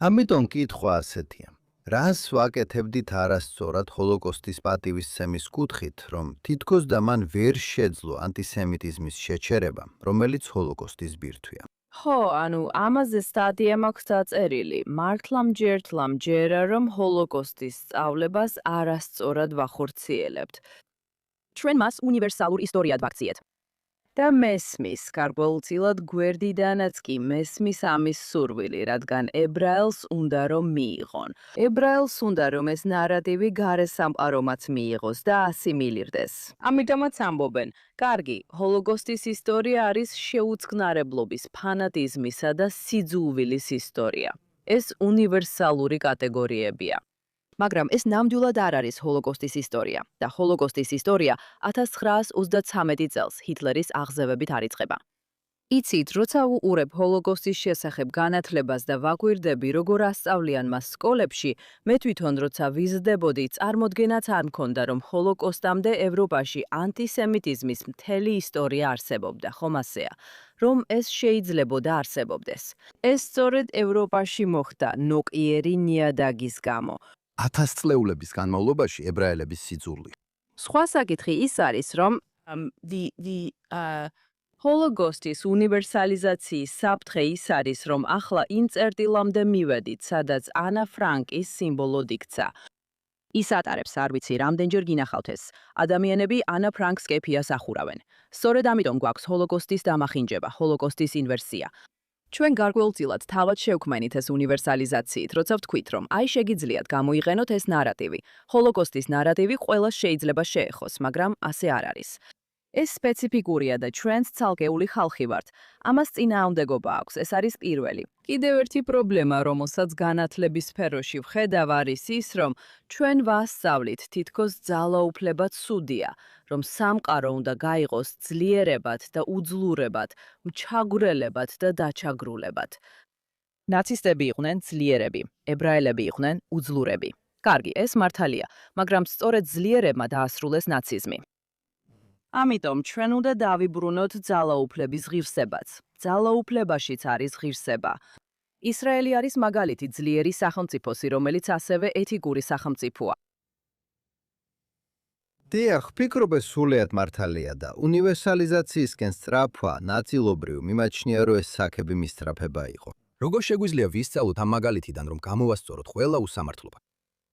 ამიტომ კითხვა ასეთია. რას ვაკეთებდით არასწორად ჰოლოკოსტის პატივისცემის კუთხით, რომ თითქოს და მან ვერ შეძლო ანტისემიტიზმის შეჩერება, რომელიც ჰოლოკოსტის ბირთვია. ხო, ანუ ამაზე სტატია მაქვს დაწერილი. მართლა-მჯერა, რომ ჰოლოკოსტის სწავლებას არასწორად ვახორციელებთ. ჩვენ მას უნივერსალურ ისტორიად ვაქციეთ. და მესმის, გარკვეულწილად გვერდიდანაც კი მესმის ამის სურვილი, რადგან ებრაელს უნდა რომ მიიღონ. ებრაელს უნდა რომ ეს ნარატივი გარესამყარომაც მიიღოს და ასიმილირდეს. ამიტომაც ამბობენ, კარგი, ჰოლოკოსტის ისტორია არის შეუწყნარებლობის, ფანატიზმისა და სიძულვილის ისტორია. ეს უნივერსალური კატეგორიებია. მაგრამ ეს ნამდვილად არ არის ჰოლოკოსტის ისტორია და ჰოლოკოსტის ისტორია 1933 წელს ჰიტლერის აღზევებით არიწყება. იცით, როცა უყურებ ჰოლოკოსტის შესახებ განათლებას და ვაკვირდები, როგორ ასწავლიან მას სკოლებში, მე თვითონ როცა ვიზრდებოდი, წარმოდგენაც არ მქონდა, რომ ჰოლოკოსტამდე ევროპაში ანტისემიტიზმის მთელი ისტორია არსებობდა, ხომ ასეა, რომ ეს შეიძლებოდა არსებობდეს. ეს სწორედ ევროპაში მოხდა ნოყიერი ნიადაგის გამო. 1000 წლეულების განმავლობაში ებრაელების სიძულვი. სხვა საკითხი ის არის, რომ ჰოლოკოსტის უნივერსალიზაციის საფრთხე ის არის, რომ ახლა იმ წერტილამდე მივედით, სადაც ანა ფრანკის სიმბოლოდ იქცა. ის ატარებს, არ ვიცი, რამდენჯერ გინახავთ ეს. ადამიანები ანა ფრანკს კეფიას ახურავენ. სწორედ ამიტომ გვაქვს ჰოლოკოსტის დამახინჯება, ჰოლოკოსტის ინვერსია. ჩვენ გარკვეულწილად თავად შევქმენით ეს უნივერსალიზაციით, როცა ვთქვით, რომ აი შეგიძლიათ გამოიყენოთ ეს ნარატივი. ჰოლოკოსტის ნარატივი ყველას შეიძლება შეეხოს, მაგრამ ასე არ არის. ეს სპეციფიკურია და ჩვენც ცალკეული ხალხი ვართ. ამას წინააღმდეგობა აქვს, ეს არის პირველი. კიდევ ერთი პრობლემა, რომელსაც განათლების სფეროში ვხედავ, არის ის, რომ ჩვენ ვასწავლით თითქოს ძალაუფლება ცუდია, რომ სამყარო უნდა გაიყოს ძლიერებად და უძლურებად, მჩაგვრელებად და დაჩაგრულებად. ნაცისტები იყვნენ ძლიერები, ებრაელები იყვნენ უძლურები. კარგი, ეს მართალია, მაგრამ სწორედ ძლიერებმა დაასრულეს ნაციზმი. ამიტომ ჩვენ უნდა დავიბრუნოთ ძალაუფლების ღირსებაც. ძალაუფლებაშიც არის ღირსება. ისრაელი არის მაგალითი ძლიერი სახელმწიფოსი, რომელიც ასევე ეთიკური სახელმწიფოა. დიახ, ვფიქრობ ეს სრულიად მართალია და უნივერსალიზაციისკენ სწრაფვა ნაწილობრივ მიმაჩნია, რომ ეს საქები მისწრაფება იყო. როგორ შეგვიძლია ვისწავლოთ ამ მაგალითიდან, რომ გამოვასწოროთ ყველა უსამართლობა?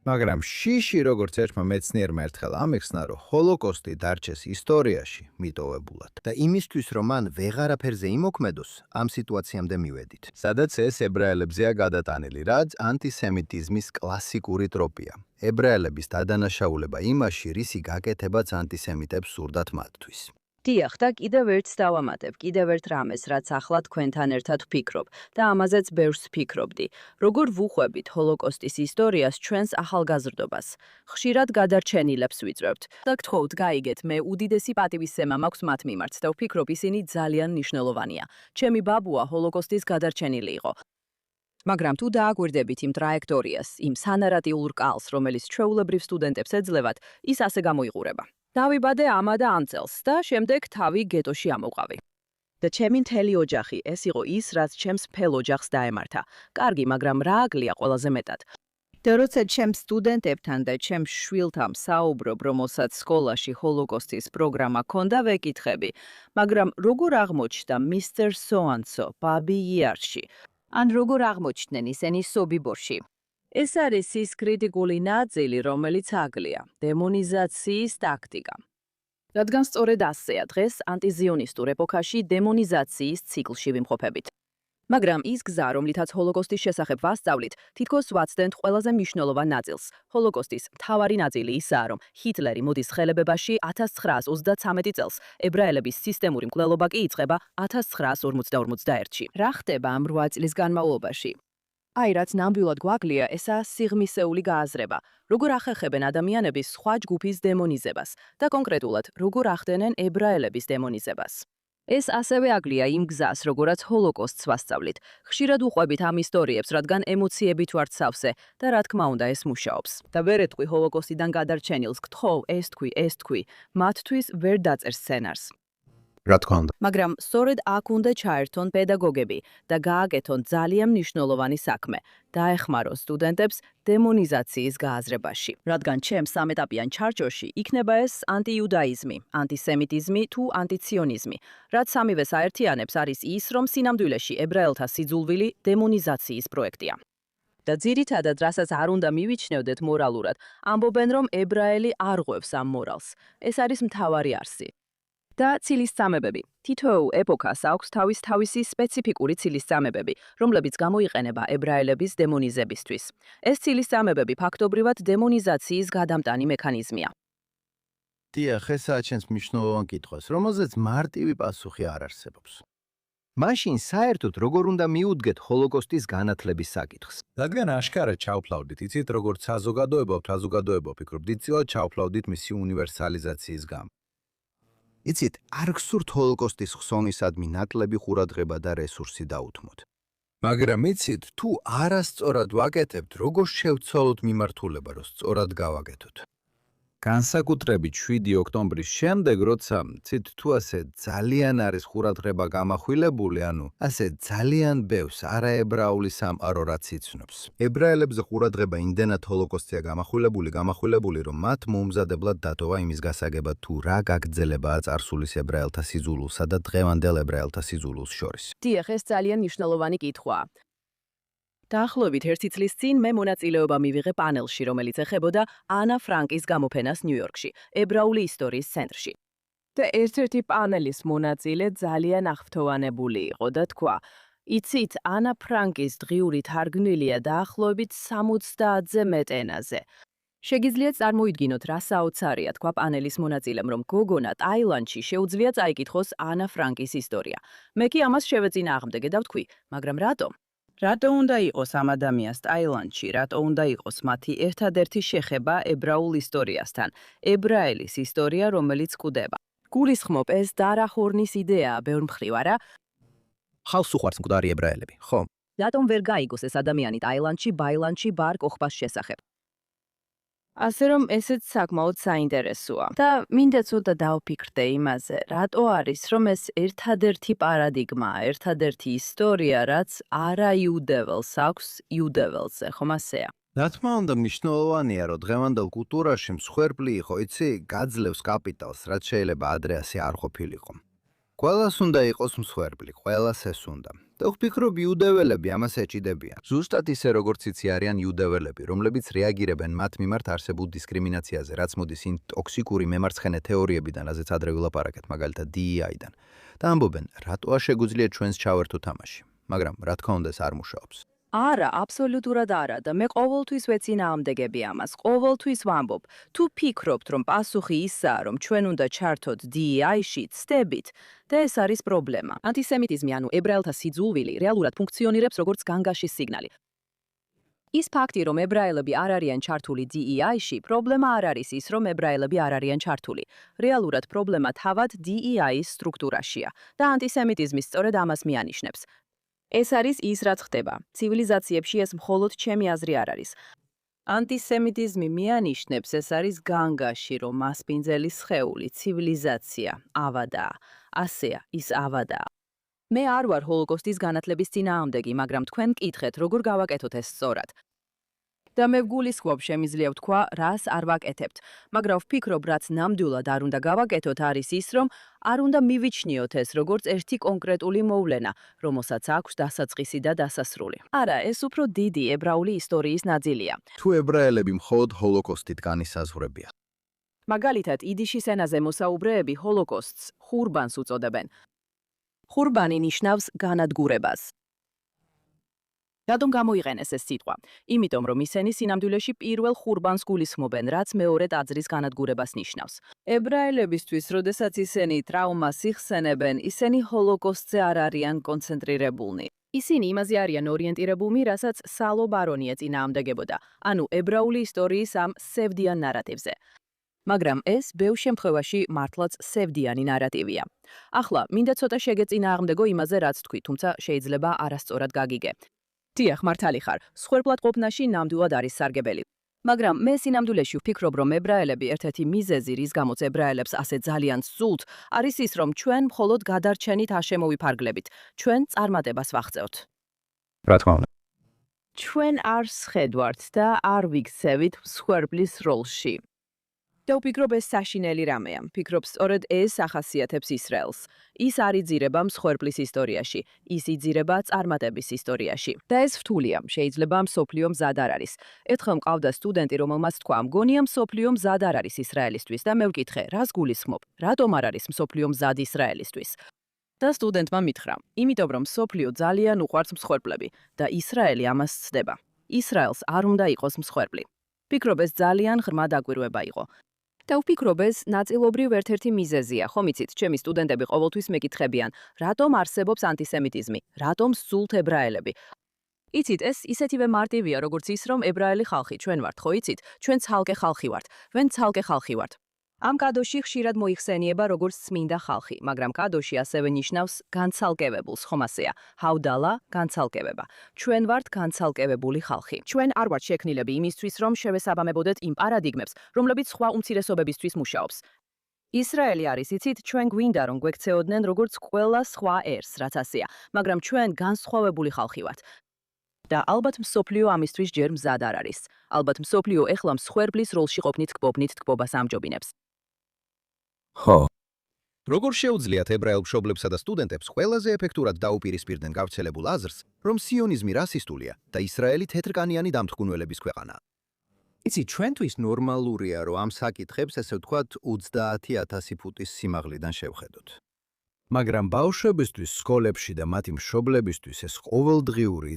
მაგრამ შიში როგორც ერთმა მეცნიერმა ერთხელ ამეხსნა, რომ ჰოლოკოსტი დარჩეს ისტორიაში მიტოვებულად. და იმისთვის, რომ მან ვეღარაფერზე იმოქმედოს, ამ სიტუაციამდე მივედით. სადაც ეს ებრაელებზეა გადატანილი, რაც ანტისემიტიზმის კლასიკური ტროპია. ებრაელების დადანაშაულება იმაში, რისი გაკეთებაც ანტისემიტებს სურდათ მათთვის. დიახ, და კიდევ ერთს დავამატებ, კიდევ ერთ რამეს, რაც ახლა თქვენთან ერთად ვფიქრობ და ამაზეც ბევრს ვფიქრობდი. როგორ ვუყვებით ჰოლოკოსტის ისტორიას ჩვენს ახალგაზრდობას? ხშირად გადარჩენილებს ვიწვევთ და გთხოვთ, გაიგეთ, მე უდიდესი პატივისცემა მაქვს მათ მიმართ და ვფიქრობ, ისინი ძალიან მნიშვნელოვანია. ჩემი ბაბუა ჰოლოკოსტის გადარჩენილი იყო. მაგრამ თუ დააგვირდებით იმ ტრაექტორიას, იმ სანარატიულ რკალს, რომელიც ჩვეულებრივ სტუდენტებს ეძლევათ, ის ასე გამოიყურება. დავიბადე ამა და ამ წელს და შემდეგ თავი გეტოში ამოვყავი. და ჩემი მთელი ოჯახი, ეს იყო ის, რაც ჩემს მთელ ოჯახს დაემართა. კარგი, მაგრამ რა აკლია ყველაზე მეტად? და როცა ჩემს სტუდენტებთან და ჩემს შვილთან საუბრობ, რომელსაც სკოლაში ჰოლოკოსტის პროგრამა ჰქონდა, ვეკითხები, მაგრამ როგორ აღმოჩნდა მისტერ სოანსო ბაბი იარში? ან როგორ აღმოჩნდნენ ისინი სობიბორში? ეს არის ის კრიტიკული ნაწილი, რომელიც აგლია დემონიზაციის ტაქტიკა. რადგან სწორედ ასეა დღეს ანტიზიონისტურ ეპოქაში დემონიზაციის ციკლში ვიმყოფებით. მაგრამ ის გზა, რომლითაც ჰოლოკოსტის შესახებ ვასწავლით, თითქოს ვაცდენთ ყველაზე მნიშვნელოვან ნაწილს. ჰოლოკოსტის მთავარი ნაწილი ისაა, რომ ჰიტლერი მოდის ხელებებაში 1933 წელს, ებრაელების სისტემური მკვლელობა კი იწყება 1941-ში. რა ხდება ამ 8 წლის განმავლობაში? რაც ნამდვილად გვაკლია, ესაა სიღმისეული გააზრება, როგორ ახერხებენ ადამიანების სხვა ჯგუფის დემონიზებას და კონკრეტულად, როგორ ახდენენ ებრაელების დემონიზებას. ეს ასევე აგლია იმ გზას, როგორაც ჰოლოკოსტს ვასწავლით. ხშირად უყვებით ამ ისტორიებს, რადგან ემოციებით ვართ სავსე და რა თქმა უნდა ეს მუშაობს. და ვერ ეტყვი ჰოლოკოსტიდან გადარჩენილს, გთხოვ, ეს თქვი, მათთვის ვერ დაწერ სცენარს. რა თქმა უნდა. მაგრამ სწორედ აქ უნდა ჩაერთონ პედაგოგები და გააკეთონ ძალიან მნიშვნელოვანი საქმე, დაეხმარონ სტუდენტებს დემონიზაციის გააზრებაში. რადგან ჩემს სამეტაპიან ჩარჩოში იქნება ეს ანტიიუდაიზმი, ანტისემიტიზმი თუ ანტიციონიზმი, რაც სამივეს აერთიანებს არის ის, რომ სინამდვილეში ებრაელთა სიძულვილი დემონიზაციის პროექტია. და ძირითადად, რასაც არ უნდა მივიჩნევდეთ მორალურად, ამბობენ, რომ ებრაელი არ ღვევს ამ მორალს. ეს არის მთავარი არსი. და ცილისწამებები. თითოეულ ეპოქას აქვს თავისი სპეციფიკური ცილისწამებები, რომლებიც გამოიყენება ებრაელების დემონიზებისთვის. ეს ცილისწამებები ფაქტობრივად დემონიზაციის გადამტანი მექანიზმია. დიახ, ეს აჩენს მნიშვნელოვან კითხვას, რომელზეც მარტივი პასუხი არ არსებობს. მაშინ საერთოდ როგორ უნდა მიუდგეთ ჰოლოკოსტის განათლების საკითხს? რადგან აშკარად ჩავფლავდით, იცით, როგორც საზოგადოება ვფიქრობ, დიდწილად ჩავფლავდით მისი უნივერსალიზაციის გამო. იცით, არ გსურთ ჰოლოკოსტის ხსოვნისადმი ნაკლები ყურადღება და რესურსი დაუთმოთ. მაგრამ იცით, თუ არასწორად ვაკეთებთ, როგორ შევცვალოთ მიმართულება, რომ სწორად გავაკეთოთ? განსაკუთრებით 7 ოქტომბრის შემდეგ, როცა ცით თუ ასე ძალიან არის ყურადღება გამახვილებული, ასე ძალიან ბევრს არაებრაული სამყარო რაც იცნობს. ებრაელებზე ყურადღება იმდენად ჰოლოკოსტია გამახვილებული, რომ მათ მოუმზადებლად დატოვა იმის გასაგებად, თუ რა გაგრძელებაა წარსულის ებრაელთა სიძულულსა და დღევანდელ ებრაელთა სიძულულს შორის. დიახ, ეს ძალიან მნიშვნელოვანი კითხვაა. დაახლოებით 1 წლის წინ მე მონაწილეობა მივიღე პანელში, რომელიც ეხებოდა ანა ფრანკის გამოფენას ნიუ-იორკში, ებრაული ისტორიის ცენტრში. და ერთ-ერთი პანელის მონაწილე ძალიან აღფრთოვანებული იყო და თქვა, იცით, ანა ფრანკის დღიური თარგმნილია დაახლოებით 70-ზე მეტ ენაზე. შეგიძლიათ წარმოიდგინოთ, რა საოცარია, თქვა პანელის მონაწილემ, რომ გოგონა ტაილანდში შეუძლია წაიკითხოს ანა ფრანკის ისტორია. მე კი ამას შევეწინააღმდეგე და ვთქვი, მაგრამ რატომ? რატო უნდა იყოს ამ ადამიანს ტაილანდში, რატო უნდა იყოს მათი ერთადერთი შეხება ებრაულ ისტორიასთან, ებრაელის ისტორია, რომელიც კვდება. გულისხმობ, ეს დარა ჰორნის იდეაა ბევრ მხრივ, არა? ხალხს უყვარს მკვდარი ებრაელები, ხო? რატომ ვერ გაიგოს ეს ადამიანი ტაილანდში, ბაილანდში ბარ კოხბას შესახებ? ასე რომ ესეც საკმაოდ საინტერესოა. და მინდა ცოტა დავფიქრდე იმაზე, რატო არის, რომ ეს ერთადერთი პარადიგმაა, ერთადერთი ისტორია, რაც არა იუდეველს აქვს იუდეველზე, ხომ ასეა? რა თქმა უნდა, მნიშვნელოვანია, რომ დღევანდელ კულტურაში მსხვერპლი იყო, იცი, გაძლევს კაპიტალს, რაც შეიძლება ადრე ასე არ ყოფილიყო. ყველას უნდა იყოს მსხვერპლი, ყველას ეს უნდა. და ვფიქრობ, იუდეველები ამას ეჭიდებიან. ზუსტად ისე როგორც იცი არიან იუდეველები, რომლებიც რეაგირებენ მათ მიმართ არსებულ დისკრიმინაციაზე, რაც მოდის იმ ტოქსიკური მემარცხენე თეორიებიდან, რაზეც ადრე ვილაპარაკეთ, მაგალითად DEI-დან. და ამბობენ, რატოა შეგვიძლია ჩვენს ჩავერთოთ ამაში. მაგრამ რა თქმა უნდა ეს არ მუშაობს. არა, აბსოლუტურად არა და მე ყოველთვის ვეწინააღმდეგები ამას, ყოველთვის ვამბობ, თუ ფიქრობთ, რომ პასუხი ისაა, რომ ჩვენ უნდა ჩართოთ DEI-ში, ცდებით და ეს არის პრობლემა. ანტისემიტიზმი, ანუ ებრაელთა სიძულვილი, რეალურად ფუნქციონირებს როგორც განგაშის სიგნალი. ის ფაქტი, რომ ებრაელები არ არიან ჩართული DEI-ში, პრობლემა არ არის ის, რომ ებრაელები არ არიან ჩართული. რეალურად პრობლემა თავად DEI-ის სტრუქტურაშია და ანტისემიტიზმი სწორედ ამას მიანიშნებს. ეს არის ის, რაც ხდება. ცივილიზაციებში ეს მხოლოდ ჩემი აზრი არ არის. ანტისემიტიზმი მიანიშნებს, ეს არის განგაში, რომ მასპინძელი სხეული, ცივილიზაცია, ავადაა. ასეა, ის ავადაა. მე არ ვარ ჰოლოკოსტის განათლების წინააღმდეგი, მაგრამ თქვენ მკითხეთ, როგორ გავაკეთოთ ეს სწორად. და მე ვგულისხმობ, შემიძლია ვთქვა, რას არ ვაკეთებთ, მაგრამ ვფიქრობ, რაც ნამდვილად არ უნდა გავაკეთოთ არის ის, რომ არ უნდა მივიჩნიოთ ეს როგორც ერთი კონკრეტული მოვლენა, რომელსაც აქვს დასაწყისი და დასასრული. არა, ეს უფრო დიდი ებრაული ისტორიის ნაწილია. თუ ებრაელები მხოლოდ ჰოლოკოსტით განისაზღვრებიან. მაგალითად, იდიშის ენაზე მოსაუბრეები ჰოლოკოსტს ხურბანს უწოდებენ. ხურბანი ნიშნავს განადგურებას. რატომ გამოიყენეს ეს სიტყვა? იმიტომ, რომ ისინი სინამდვილეში პირველ ხურბანს გულისხმობენ, რაც მეორე ტაძრის განადგურებას ნიშნავს. ებრაელებისთვის, როდესაც ისინი ტრავმას იხსენებენ, ისინი ჰოლოკოსტზე არ არიან კონცენტრირებულნი. ისინი იმაზე არიან ორიენტირებულნი, რასაც სალო ბარონია წინააღმდეგებოდა, ანუ ებრაული ისტორიის ამ სევდიან ნარატივზე. მაგრამ ეს ბევრ შემთხვევაში მართლაც სევდიანი ნარატივია. ახლა, მინდა ცოტა შეგეწინააღმდეგო იმაზე, რაც თქვი, თუმცა შეიძლება არასწორად გაგიგე. დიახ, მართალი ხარ, მსხვერპლად ყოფნაში ნამდვილად არის სარგებელი. მაგრამ მე სინამდვილეში ვფიქრობ, რომ ებრაელები ერთ-ერთი მიზეზი, რის გამოც ებრაელებს ასე ძალიან სძულთ, არის ის, რომ ჩვენ მხოლოდ გადარჩენით არ შემოვიფარგლებით, ჩვენ წარმატებას ვაღწევთ. რა თქმა უნდა. ჩვენ არ სხედვართ და არ ვიქცევით მსხვერპლის როლში. და ვფიქრობ, ეს საშინელი რამეა. ვფიქრობ, სწორედ ეს ახასიათებს ისრაელს. ის არ იძირება მსხვერპლის ისტორიაში, ის იძირება წარმატების ისტორიაში. და ეს რთულია, შეიძლება მსოფლიო მზად არ არის. ერთხელ მყავდა სტუდენტი, რომელმაც თქვა, მგონია მსოფლიო მზად არ არის ისრაელისთვის და მე ვკითხე, რას გულისხმობ? რატომ არ არის მსოფლიო მზად ისრაელისთვის? და სტუდენტმა მითხრა, იმიტომ რომ მსოფლიო ძალიან უყვარს მსხვერპლები და ისრაელი ამას ცდება. ისრაელს არ უნდა იყოს მსხვერპლი. ვფიქრობ, ეს ძალიან ღრმა დაკვირვება იყო. და ვფიქრობ, ეს ნაწილობრივ ერთ-ერთი მიზეზია, ხომ იცით, ჩემი სტუდენტები ყოველთვის მეკითხებიან, რატომ არსებობს ანტისემიტიზმი, რატომ სძულთ ებრაელები. იცით, ეს ისეთივე მარტივია, როგორც ის, რომ ებრაელი ხალხი ჩვენ ვართ, ხო იცით? ჩვენ ცალკე ხალხი ვართ, ვენ ცალკე ხალხი ვართ. ამ კადოში ხშირად მოიხსენიება როგორც წმინდა ხალხი, მაგრამ კადოში ასევე ნიშნავს განცალკევებულს, ხომ ასეა? ჰავდალა, განცალკევება. ჩვენ ვართ განცალკევებული ხალხი. ჩვენ არ ვართ შექმნილები იმისთვის, რომ შევესაბამებოდეთ იმ პარადიგმებს, რომლებიც სხვა უმცირესობებისთვის მუშაობს. ისრაელი არის, იცით, ჩვენ გვინდა რომ გვექცეოდნენ როგორც ყველა სხვა ერს, რაც ასეა, მაგრამ ჩვენ განსხვავებული ხალხი ვართ. და ალბათ მსოფლიო ამისთვის ჯერ მზად არ არის. ალბათ მსოფლიო ეხლა მსხვერპლის როლში ყოფნით გპობნით თკბობას ამჯობინებს. ხო. როგორ შეუძლიათ ებრაელ მშობლებსა და სტუდენტებს ყველაზე ეფექტურად დაუპირისპირდნენ გავრცელებულ აზრს, რომ სიონიზმი რასისტულია და ისრაელი თეთრკანიანი დამთქმულების ქვეყანაა? იცი, ჩვენთვის ნორმალურია, რომ ამ საკითხებს, ესე ვთქვათ, 30,000 ფუტის სიმაღლიდან შევხედოთ. მაგრამ ბავშვებისთვის სკოლებში და მათი მშობლებისთვის ეს ყოველდღიური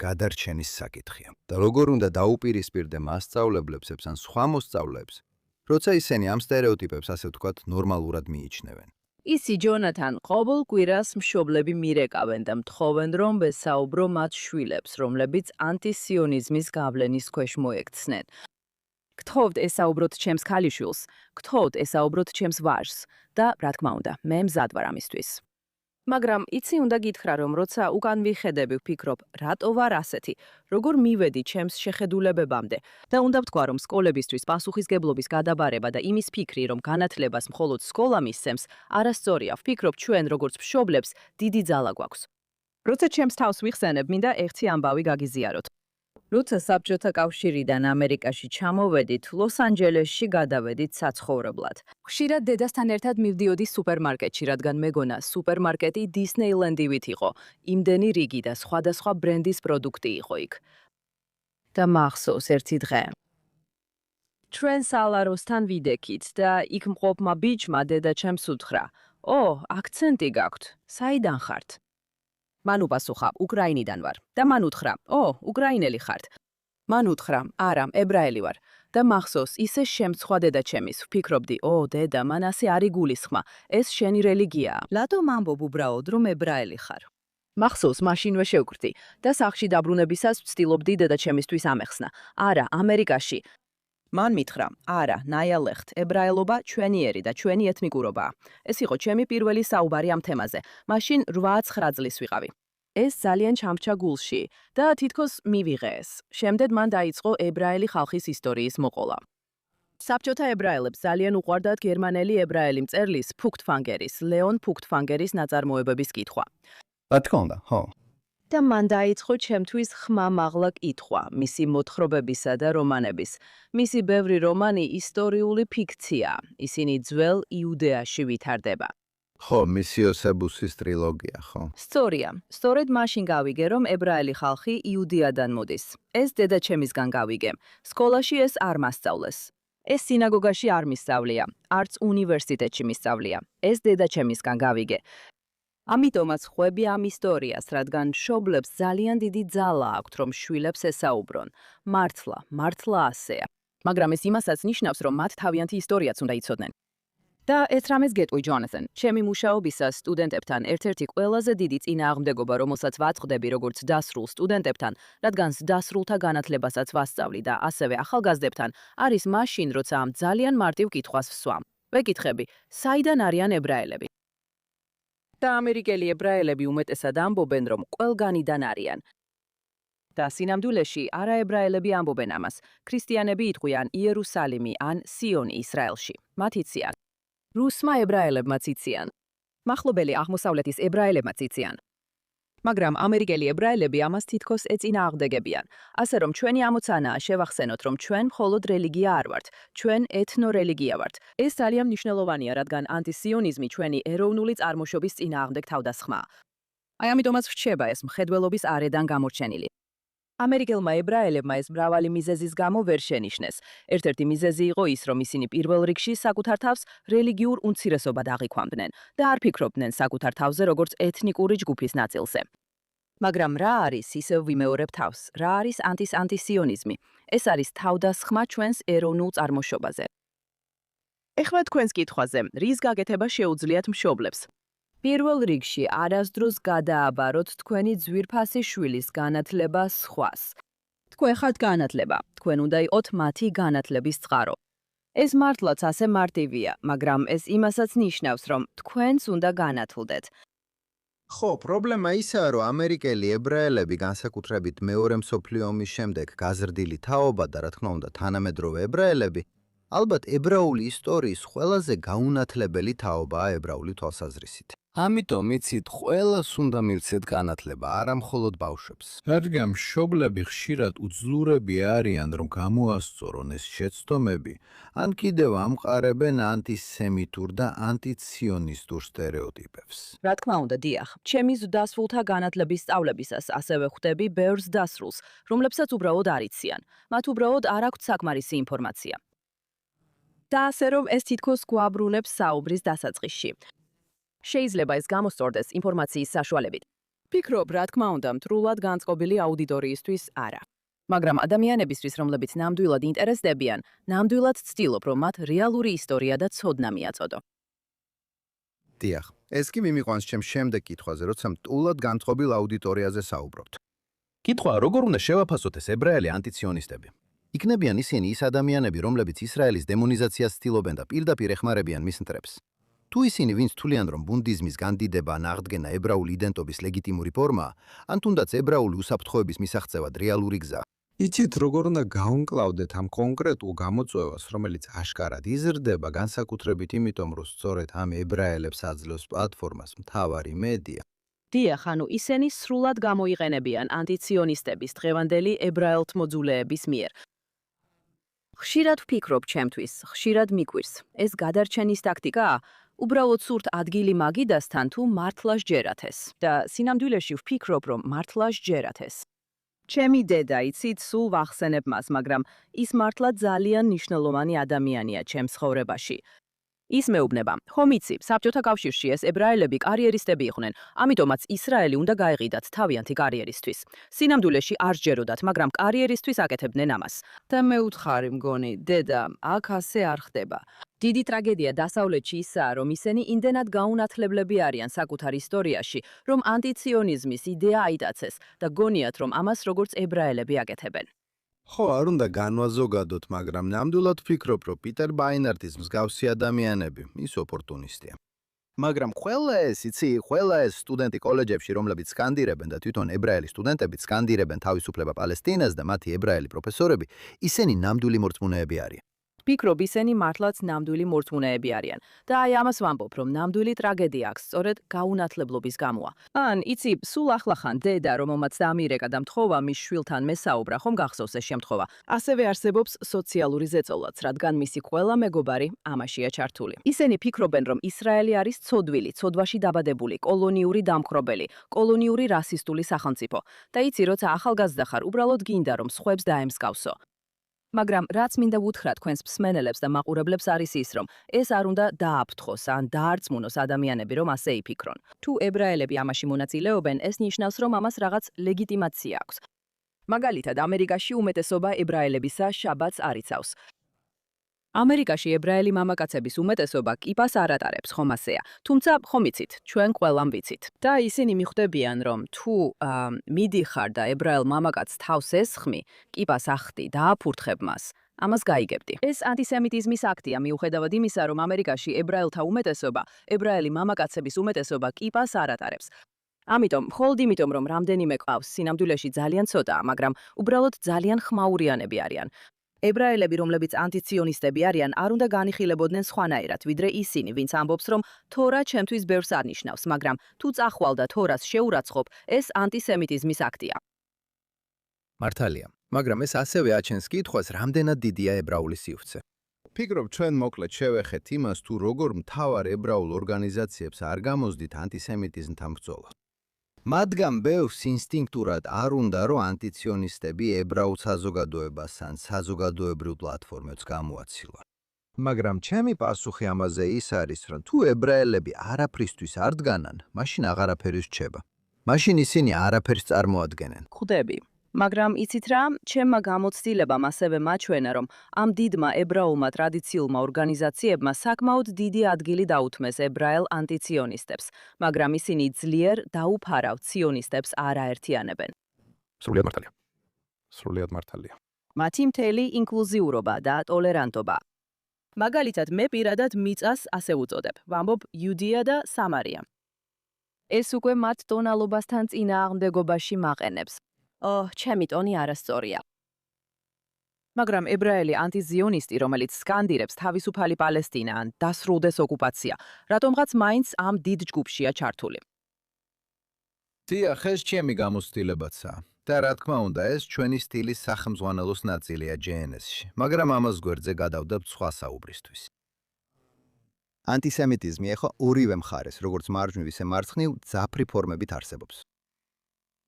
გადარჩენის საკითხია. და როგორ უნდა დაუპირისპირდე მასწავლებლებს ან სხვა მოსწავლეებს, როცა ისინი ამ სტერეოტიპებს, ასე ვთქვათ, ნორმალურად მიიჩნევენ. ისი ჯონათან, ყოველ კვირას მშობლები მირეკავენ და მთხოვენ, რომ ვესაუბრო მათ შვილებს, რომლებიც ანტისიონიზმის გავლენის ქვეშ მოექცნენ. გთხოვთ ესაუბროთ ჩემს ქალიშვილს, გთხოვთ ესაუბროთ ჩემს ვაჟს და, რა თქმა უნდა, მე მზად ვარ ამისთვის. მაგრამ იცი უნდა გითხრა, რომ როცა უკან ვიხედები, ვფიქრობ, რატო ვარ ასეთი, როგორ მივედი ჩემს შეხედულებებამდე და უნდა ვთქვა, რომ სკოლებისთვის პასუხისგებლობის გადაბარება და იმის ფიქრი, რომ განათლებას მხოლოდ სკოლა მისცემს, არასწორია. ვფიქრობ, ჩვენ როგორც მშობლებს დიდი ძალა გვაქვს. როცა ჩემს თავს ვიხსენებ, მინდა ერთი ამბავი გაგიზიაროთ. როცა საბჭოთა კავშირიდან ამერიკაში ჩამოვედით, ლოს-ანჯელესში გადავედით საცხოვრებლად. ხშირად დედასთან ერთად მივდიოდი სუპერმარკეტში, რადგან მეგონა სუპერმარკეტი დისნეილენდივით იყო. იმდენი რიგი და სხვადასხვა ბრენდის პროდუქტი იყო იქ. და მახსოვს ერთი დღე. ჩვენ სალაროსთან ვიდექით და იქ მყოფმა ბიჭმა დედა ჩემს უთხრა: "ო, აქცენტი გაქვთ. საიდან ხართ?" მან უპასუხა, უკრაინიდან ვარ და მან უთხრა, "ო, უკრაინელი ხართ?" მან უთხრა, "არა, ებრაელი ვარ." და მახსოვს, ისე შემცხვა დედა ჩემის. ვფიქრობდი, "ო, დედა, მან ასე არ იგულისხმა. ეს შენი რელიგიაა. რატომ ამბობ უბრალოდ, რომ ებრაელი ხარ?" მახსოვს, მაშინვე შევკრთი და სახლში დაბრუნებისას ვცდილობდი დედა ჩემისთვის ამეხსნა. "არა, ამერიკაში." მან მითხრა, "არა, ნაიალეხთ, ებრაელობა ჩვენიერი და ჩვენი ეთნიკურობაა." ეს იყო ჩემი პირველი საუბარი ამ თემაზე. მაშინ 8-9 წლის ვიყავი. ეს ძალიან ჩამჩა გულში და თითქოს მივიღე ეს. შემდეგ მან დაიწყო ებრაელი ხალხის ისტორიის მოყოლა. საბჭოთა ებრაელებს ძალიან უყვარდათ გერმანელი ებრაელი მწერლის ფუქტფანგერის, ლეონ ფუქტფანგერის ნაწარმოებების კითხვა. რა თქმა უნდა, ხო. და მან დაიწყო ჩემთვის ხმამაღლა კითხვა მისი მოთხრობებისა და რომანების. მისი ბევრი რომანი ისტორიული ფიქციაა. ისინი ძველ იუდეაში ვითარდება. ხო, მისიოსებუსის ტრილოგია, ხო? სწორია. სწორედ მაშინ გავიგე, რომ ებრაელი ხალხი იუდეადან მოდის. ეს დედაჩემისგან გავიგე. სკოლაში ეს არ მასწავლეს. ეს სინაგოგაში არ მისწავლია, არც უნივერსიტეტში მისწავლია. ეს დედაჩემისგან გავიგე. ამიტომაც ხვები ამ ისტორიას, რადგან მშობლებს ძალიან დიდი ძალა აქვთ, რომ შვილებს ესაუბრონ. მართლა ასეა. მაგრამ ეს იმასაც ნიშნავს, რომ მათ თავიანთი ისტორიაც უნდა იცოდნენ. და ეს რამეს გეტყვი, ჯონათან. ჩემი მუშაობისას სტუდენტებთან ერთ-ერთი ყველაზე დიდი წინააღმდეგობა, რომელსაც ვაწყდები როგორც დასრულ სტუდენტებთან, რადგან დასრულთა განათლებასაც ვასწავლი და ასევე ახალგაზრდებთან, არის მაშინ, როცა ამ ძალიან მარტივ კითხვას ვსვამ. ვეკითხები, საიდან არიან ებრაელები? და ამერიკელი ებრაელები უმეტესად ამბობენ, რომ ყველგანიდან არიან. და სინამდვილეში არაებრაელები ამბობენ ამას. ქრისტიანები იტყვიან იერუსალიმი ან სიონი ისრაელში. მათ იციან. რუსმა ებრაელებმაც იციან. მახლობელი აღმოსავლეთის ებრაელებმაც იციან. მაგრამ ამერიკელი ებრაელები ამას თითქოს ეწინააღმდეგებიან. ასე რომ ჩვენი ამოცანაა შევახსენოთ, რომ ჩვენ მხოლოდ რელიგია არ ვართ, ჩვენ ეთნორელიგია ვართ. ეს ძალიან მნიშვნელოვანია, რადგან ანტისიონიზმი ჩვენი ეროვნული წარმოშობის წინააღმდეგ თავდასხმაა. აი ამიტომაც რჩება ეს მხედველობის არედან გამორჩენილი. ამერიკელმა ებრაელებმა ეს მრავალი მიზეზის გამო ვერ შენიშნეს. ერთ-ერთი მიზეზი იყო ის, რომ ისინი პირველ რიგში საკუთარ თავს რელიგიურ უმცირესობად აღიქვამდნენ და არ ფიქრობდნენ საკუთარ თავზე როგორც ეთნიკური ჯგუფის ნაწილზე. მაგრამ რა არის, ისევ ვიმეორებ თავს, რა არის ანტისიონიზმი? ეს არის თავდასხმა ჩვენს ეროვნულ წარმოშობაზე. ეხლა თქვენს კითხვაზე, რის გაკეთება შეუძლიათ მშობლებს? პირველ რიგში არასდროს გადააბაროთ თქვენი ძვირფასი შვილის განათლება სხვას. თქვენ ხართ განათლება, თქვენ უნდა იყოთ მათი განათლების წყარო. ეს მართლაც ასე მარტივია, მაგრამ ეს იმასაც ნიშნავს, რომ თქვენც უნდა განათლდეთ. ხო, პრობლემა ისაა, რომ ამერიკელი ებრაელები განსაკუთრებით მეორე მსოფლიო ომის შემდეგ გაზრდილი თაობა და რა თქმა უნდა თანამედროვე ებრაელები, ალბათ ებრაული ისტორიის ყველაზე გაუნათლებელი თაობაა ებრაული თვალსაზრისით. ამიტომ იცით, ყველას უნდა მივცეთ განათლება, არა მხოლოდ ბავშვებს. რადგან მშობლები ხშირად უძლურები არიან, რომ გამოასწორონ ეს შეცდომები, ან კიდევ ამყარებენ ანტისემიტურ და ანტიციონისტურ სტერეოტიპებს. რა თქმა უნდა, დიახ, ჩემი დასრულთა განათლების სწავლებისას ასევე ხვდები ბევრს დასრულს, რომლებსაც უბრალოდ არ იციან. მათ უბრალოდ არ აქვთ საკმარისი ინფორმაცია. და ასე რომ ეს თითქოს გვაბრუნებს საუბრის დასაწყისში. შეიძლება ეს გამოსწორდეს ინფორმაციის საშუალებით. ფიქრობ, რა თქმა უნდა, მთრულად განწყობილი აუდიტორიისთვის არა. მაგრამ ადამიანებისთვის, რომლებიც ნამდვილად ინტერესდებიან, ნამდვილად ცდილობ, რომ მათ რეალური ისტორია და ცოდნა მიაწოდო. დიახ, ეს კი მიმიყვანს ჩემს შემდეგ კითხვაზე, როცა მტულად განწყობილ აუდიტორიაზე საუბრობთ. კითხვა, როგორ უნდა შევაფასოთ ეს ებრაელი ანტიციონისტები? იქნებიან ისინი ის ადამიანები, რომლებიც ისრაელის დემონიზაციას ცდილობენ და პირდაპირ ეხმარებიან მის მტრებს. თუ ისინი ვინც თვლიან, რომ ბუნდიზმის განდიდება ან აღდგენა ებრაული იდენტობის ლეგიტიმური ფორმაა, ან თუნდაც ებრაული უსაფრთხოების მისაღწევად რეალური გზა. იცით, როგორ უნდა გაუნკლავდეთ ამ კონკრეტულ გამოწვევას, რომელიც აშკარად იზრდება, განსაკუთრებით იმიტომ, რომ სწორედ ამ ებრაელებს აძლევს პლატფორმას მთავარი მედია. დიახ, ანუ ისინი სრულად გამოიყენებიან ანტიციონისტების დღევანდელი ებრაელთმოძულეების მიერ. ხშირად ვფიქრობ ჩემთვის, ხშირად მიკვირს. ეს გადარჩენის ტაქტიკაა, უბრალოდ სურთ ადგილი მაგიდასთან თუ მართლა სჯერათ ეს. და სინამდვილეში ვფიქრობ, რომ მართლა სჯერათ ეს. ჩემი დედა, იცით, სულ ვახსენებ მას, მაგრამ ის მართლა ძალიან მნიშვნელოვანი ადამიანია ჩემს ცხოვრებაში. ის მეუბნება, ხომ იცი, საბჭოთა კავშირში ეს ებრაელები კარიერისტები იყვნენ, ამიტომაც ისრაელი უნდა გაეყიდათ თავიანთი კარიერისთვის. სინამდვილეში არ სჯეროდათ, მაგრამ კარიერისთვის აკეთებდნენ ამას. და მე ვუთხარი მგონი, დედა, აქ ასე არ ხდება. დიდი ტრაგედია დასავლეთში ისაა, რომ ისინი იმდენად გაუნათლებლები არიან საკუთარ ისტორიაში, რომ ანტიციონიზმის იდეა აიტაცეს და გონიათ, რომ ამას როგორც ებრაელები აკეთებენ. ხო, არ უნდა განვაზოგადოთ, მაგრამ ნამდვილად ვფიქრობ, რომ პიტერ ბაინარტის მსგავსი ადამიანები ის ოპორტუნისტია. მაგრამ ყველა ეს სტუდენტი კოლეჯებში, რომლებიც სკანდირებენ და თვითონ ებრაელი სტუდენტებიც სკანდირებენ თავისუფლება პალესტინას და მათი ებრაელი პროფესორები, ისინი ნამდვილი მორწმუნეები არიან. ვფიქრობ, ისინი მართლაც ნამდვილი მორწმუნეები არიან. და აი ამას ვამბობ, რომ ნამდვილი ტრაგედია აქვს სწორედ გაუნათლებლობის გამოა. ან იცი, სულ ახლახან დედა, რომელმაც დაამირეკა და მთხოვა მის შვილთან მესაუბრა, ხომ გახსოვს ეს შემთხვევა. ასევე არსებობს სოციალური ზეწოლაც, რადგან მისი ყველა მეგობარი ამაშია ჩართული. ისინი ფიქრობენ, რომ ისრაელი არის ცოდვილი, ცოდვაში დაბადებული, კოლონიური დამხრობელი, კოლონიური რასისტული სახელმწიფო. და იცი, როცა ახალგაზრდა ხარ, უბრალოდ გინდა, რომ სხვებს დაემსგავსო. მაგრამ რაც მინდა ვუთხრა თქვენს მსმენელებს და მაყურებლებს არის ის, რომ ეს არ უნდა დააფრთხოს ან დაარწმუნოს ადამიანები, რომ ასე იფიქრონ. თუ ებრაელები ამაში მონაწილეობენ, ეს ნიშნავს, რომ ამას რაღაც ლეგიტიმაცია აქვს. მაგალითად, ამერიკაში უმეტესობა ებრაელებისა შაბათს არ იცავს. ამერიკაში ებრაელი მამაკაცების უმეტესობა კიპას არ ატარებს, ხომ ასეა. თუმცა, ხომ იცით, ჩვენ ყველამ ვიცით. და ისინი მიხვდებიან, რომ თუ მიდიხარ და ებრაელ მამაკაცს თავს ესხმი, კიპას ახტი და აფურთხებ მას, ამას გაიგებდი. ეს ანტისემიტიზმის აქტია, მიუხედავად იმისა, რომ ამერიკაში ებრაელთა უმეტესობა, ებრაელი მამაკაცების უმეტესობა კიპას არ ატარებს. ამიტომ, მხოლოდ იმიტომ, რომ რამდენიმე ყავს, სინამდვილეში ძალიან ცოტაა, მაგრამ უბრალოდ ძალიან ხმაურიანები არიან. ებრაელები, რომლებიც ანტიციონისტები არიან, არ უნდა განიხილებოდნენ სხვანაირად, ვიდრე ისინი, ვინც ამბობს, რომ თორა ჩემთვის ბევრს არ ნიშნავს, მაგრამ თუ წახვალ და თორას შეურაცხყოფ, ეს ანტისემიტიზმის აქტია. მართალია, მაგრამ ეს ასევე აჩენს კითხვას, რამდენად დიდია ებრაული სივრცე. ფიქრობ, ჩვენ მოკლედ შევეხეთ იმას, თუ როგორ მთავარ ებრაულ ორგანიზაციებს არ გამოსდით ანტისემიტიზმთან ბრძოლა. მათგან ბევრს ინსტინქტურად არ უნდა, რომ ანტიციონისტები ებრაულ საზოგადოებას ან საზოგადოებრივ პლატფორმებს გამოაცილონ. მაგრამ ჩემი პასუხი ამაზე ის არის, რომ თუ ებრაელები არაფრისთვის არ დგანან, მაშინ აღარაფერი რჩება. მაშინ ისინი არაფერს წარმოადგენენ. ხვდები. მაგრამ იცით რა, ჩემმა გამოცდილებამ ასევე მაჩვენა, რომ ამ დიდმა ებრაულმა ტრადიციულმა ორგანიზაციებმა საკმაოდ დიდი ადგილი დაუთმეს ებრაელ ანტიციონისტებს, მაგრამ ისინი ძლიერ დაუფარავ ციონისტებს არ აერთიანებენ. სრულიად მართალია. სრულიად მართალია. მათი მთელი ინკლუზიურობა და ტოლერანტობა. მაგალითად, მე პირადად მიწას ასე უწოდებ, ვამბობ იუდია და სამარია. ეს უკვე მათ ტონალობასთან წინააღმდეგობაში მაყენებს. ჩემი ტონი არასწორია. მაგრამ ებრაელი ანტიზიონისტი, რომელიც სკანდირებს თავისუფალი პალესტინა ან დასრულდეს ოკუპაცია, რატომღაც მაინც ამ დიდ ჯგუფშია ჩართული. დიახ, ეს ჩემი გამოცდილებაცაა. და რა თქმა უნდა, ეს ჩვენი სტილის სახელმძღვანელოს ნაწილია JNS-ში, მაგრამ ამას გვერდზე გადავდებთ სხვა საუბრისთვის. ანტისემიტიზმი ეხლა ორივე მხარეს, როგორც მარჯვნივ ისე მარცხნივ, ძაფრი ფორმებით არსებობს.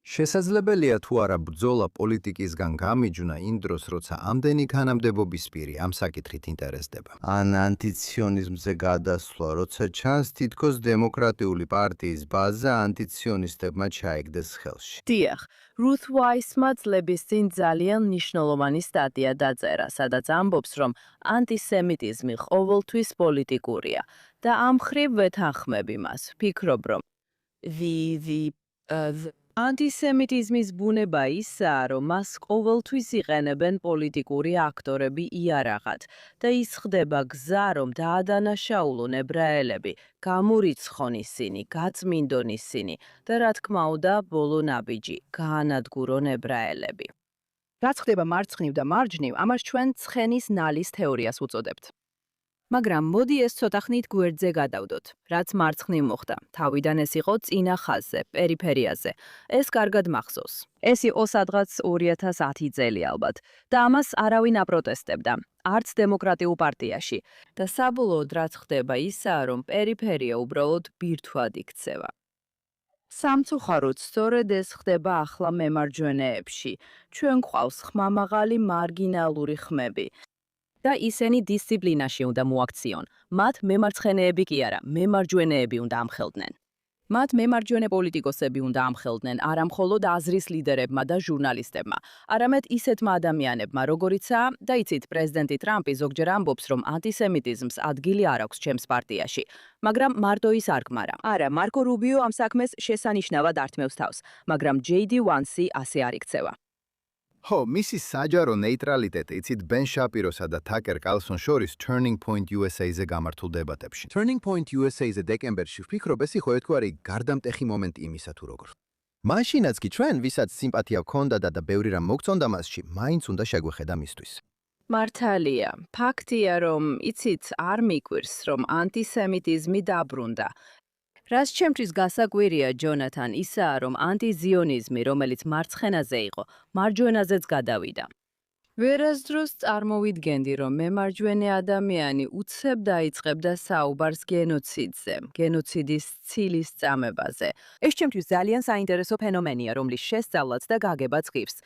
შესაძლებელია თუ არა ბრძოლა პოლიტიკისგან გამიჯვნა იმ დროს, როცა ამდენი თანამდებობის პირი ამ საკითხით ინტერესდება. ან ანტიციონიზმზე გადასვლა, როცა ჩანს თითქოს დემოკრატიული პარტიის ბაზა ანტიციონისტებმა ჩაიგდეს ხელში. დიახ, რუთ ვაისმა წლების წინ ძალიან მნიშვნელოვანი სტატია დაწერა, სადაც ამბობს, რომ ანტისემიტიზმი ყოველთვის პოლიტიკურია და ამ მხრივ ვეთანხმები მას. ვფიქრობ, რომ ანტისემიტიზმის ბუნება ისაა, რომ მას ყოველთვის იყენებენ პოლიტიკური აქტორები იარაღად და ის ხდება გზა, რომ დაადანაშაულონ ებრაელები, გამურიცხონ ისინი, გაწმინდონ ისინი და რა თქმა უნდა, ბოლო ნაბიჯი, გაანადგურონ ებრაელები. რაც ხდება მარცხნივ და მარჯვნივ, ამას ჩვენ ცხენის ნალის თეორიას ვუწოდებთ. მაგრამ მოდი ეს ცოტა ხნით გვერდზე გადავდოთ, რაც მარცხნივ მოხდა. თავიდან ეს იყო წინა ხაზზე, პერიფერიაზე. ეს კარგად მახსოვს. ეს იყო სადღაც 2010 წელი ალბათ და ამას არავინ აპროტესტებდა, არც დემოკრატიულ პარტიაში. და საბოლოოდ რაც ხდება ისაა, რომ პერიფერია უბრალოდ ბირთვად იქცევა. სამწუხაროდ, სწორედ ეს ხდება ახლა მემარჯვენეებში. ჩვენ გვყავს ხმამაღალი მარგინალური ხმები. და ისინი დისციპლინაში უნდა მოაქციონ. მათ მემარცხენეები კი არა, მემარჯვენეები უნდა ამხელდნენ. მათ მემარჯვენე პოლიტიკოსები უნდა ამხელდნენ, არა მხოლოდ აზრის ლიდერებმა და ჟურნალისტებმა, არამედ ისეთმა ადამიანებმა, როგორიცაა, და იცით, პრეზიდენტი ტრამპი ზოგჯერ ამბობს, რომ ანტისემიტიზმს ადგილი არ აქვს ჩემს პარტიაში, მაგრამ მარტო ის არ გმარა. არა, მარკო რუბიო ამ საქმეს შესანიშნავად ართმევს თავს, მაგრამ JD Vance ასე არ იქცევა. ხო, მისი საჯარო ნეიტრალიტეტი იცით ბენ შაპიროსა და თაკერ კარლსონ შორის Turning Point USA-ზე გამართულ დებატებში. Turning Point USA-ზე დეკემბერში ვფიქრობ, ეს იყო ერთგვარი გარდამტეხი მომენტი იმისა თუ როგორ. მაშინაც კი ჩვენ, ვისაც სიმპათია გვქონდა და ბევრი რამ მოგწონდა მასში, მაინც უნდა შეგვეხედა მისთვის. მართალია, ფაქტია, რომ იცით, არ მიკვირს, რომ ანტისემიტიზმი დაბრუნდა. რაც ჩემთვის გასაკვირია, ჯონათან, ისაა, რომ ანტიზიონიზმი, რომელიც მარცხენაზე იყო, მარჯვენაზეც გადავიდა. ვერასდროს წარმოვიდგენდი, რომ მემარჯვენე ადამიანი უცებ დაიწყებდა საუბარს გენოციდზე, გენოციდის ცილის წამებაზე. ეს ჩემთვის ძალიან საინტერესო ფენომენია, რომლის შესწავლაც და გაგებაც ღირს.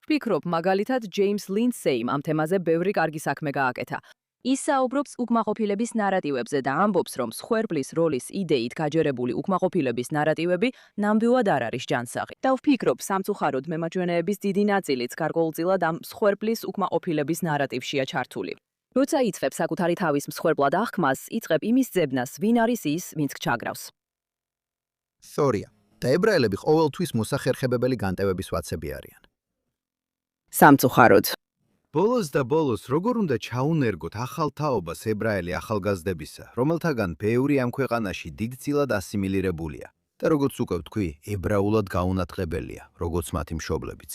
ვფიქრობ, მაგალითად, ჯეიმს ლინდსეიმ ამ თემაზე ბევრი კარგი საქმე გააკეთა. ის საუბრობს უკმაყოფილების ნარატივებზე და ამბობს, რომ მსხვერპლის როლის იდეით გაჯერებული უკმაყოფილების ნარატივები ნამდვილად არ არის ჯანსაღი. და ვფიქრობ, სამწუხაროდ მემარჯვენეების დიდი ნაწილიც გარკვეულწილად ამ მსხვერპლის უკმაყოფილების ნარატივშია ჩართული. როცა იწყებს საკუთარი თავის მსხვერპლად აღქმას, იწყებ იმის ძებნას, ვინ არის ის, ვინც გჩაგრავს. სწორია. და ებრაელები ყოველთვის მოსახერხებებელი განტევების ვაცები არიან. სამწუხაროდ. ბოლოს და ბოლოს როგორ უნდა ჩაუნერგოთ ახალ თაობას ებრაელი ახალგაზრდებისა, რომელთაგან ბევრი ამ ქვეყანაში დიდწილად ასიმილირებულია და როგორც უკვე ვთქვი, ებრაულად გაუნათღებელია, როგორც მათი მშობლებიც.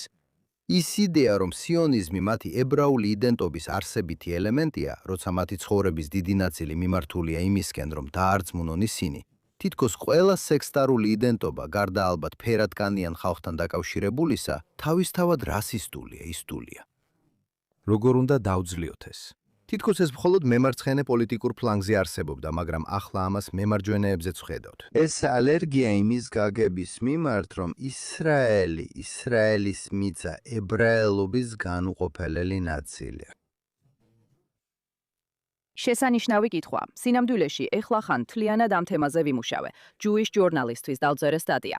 ის იდეა, რომ სიონიზმი მათი ებრაული იდენტობის არსებითი ელემენტია, როცა მათი ცხოვრების დიდი ნაწილი მიმართულია იმისკენ, რომ დაარწმუნონ ისინი, თითქოს ყველა სექსტარული იდენტობა, გარდა ალბათ ფერადკანიან ხალხთან დაკავშირებულისა, თავისთავად რასისტულია, ისტულია. როგორ უნდა დავძლიოთ ეს? თითქოს ეს მხოლოდ მემარცხენე პოლიტიკურ ფლანგზე არსებობდა, მაგრამ ახლა ამას მემარჯვენეებზეც ვხედავთ. ეს ალერგია იმის გაგების მიმართ, რომ ისრაელის მიწა ებრაელობის განუყოფელელი ნაწილია. შესანიშნავი კითხვა. სინამდვილეში ეხლა ხან თლიანად ამ თემაზე ვიმუშავე. Jewish Journalist-თვის დავწერე სტატია.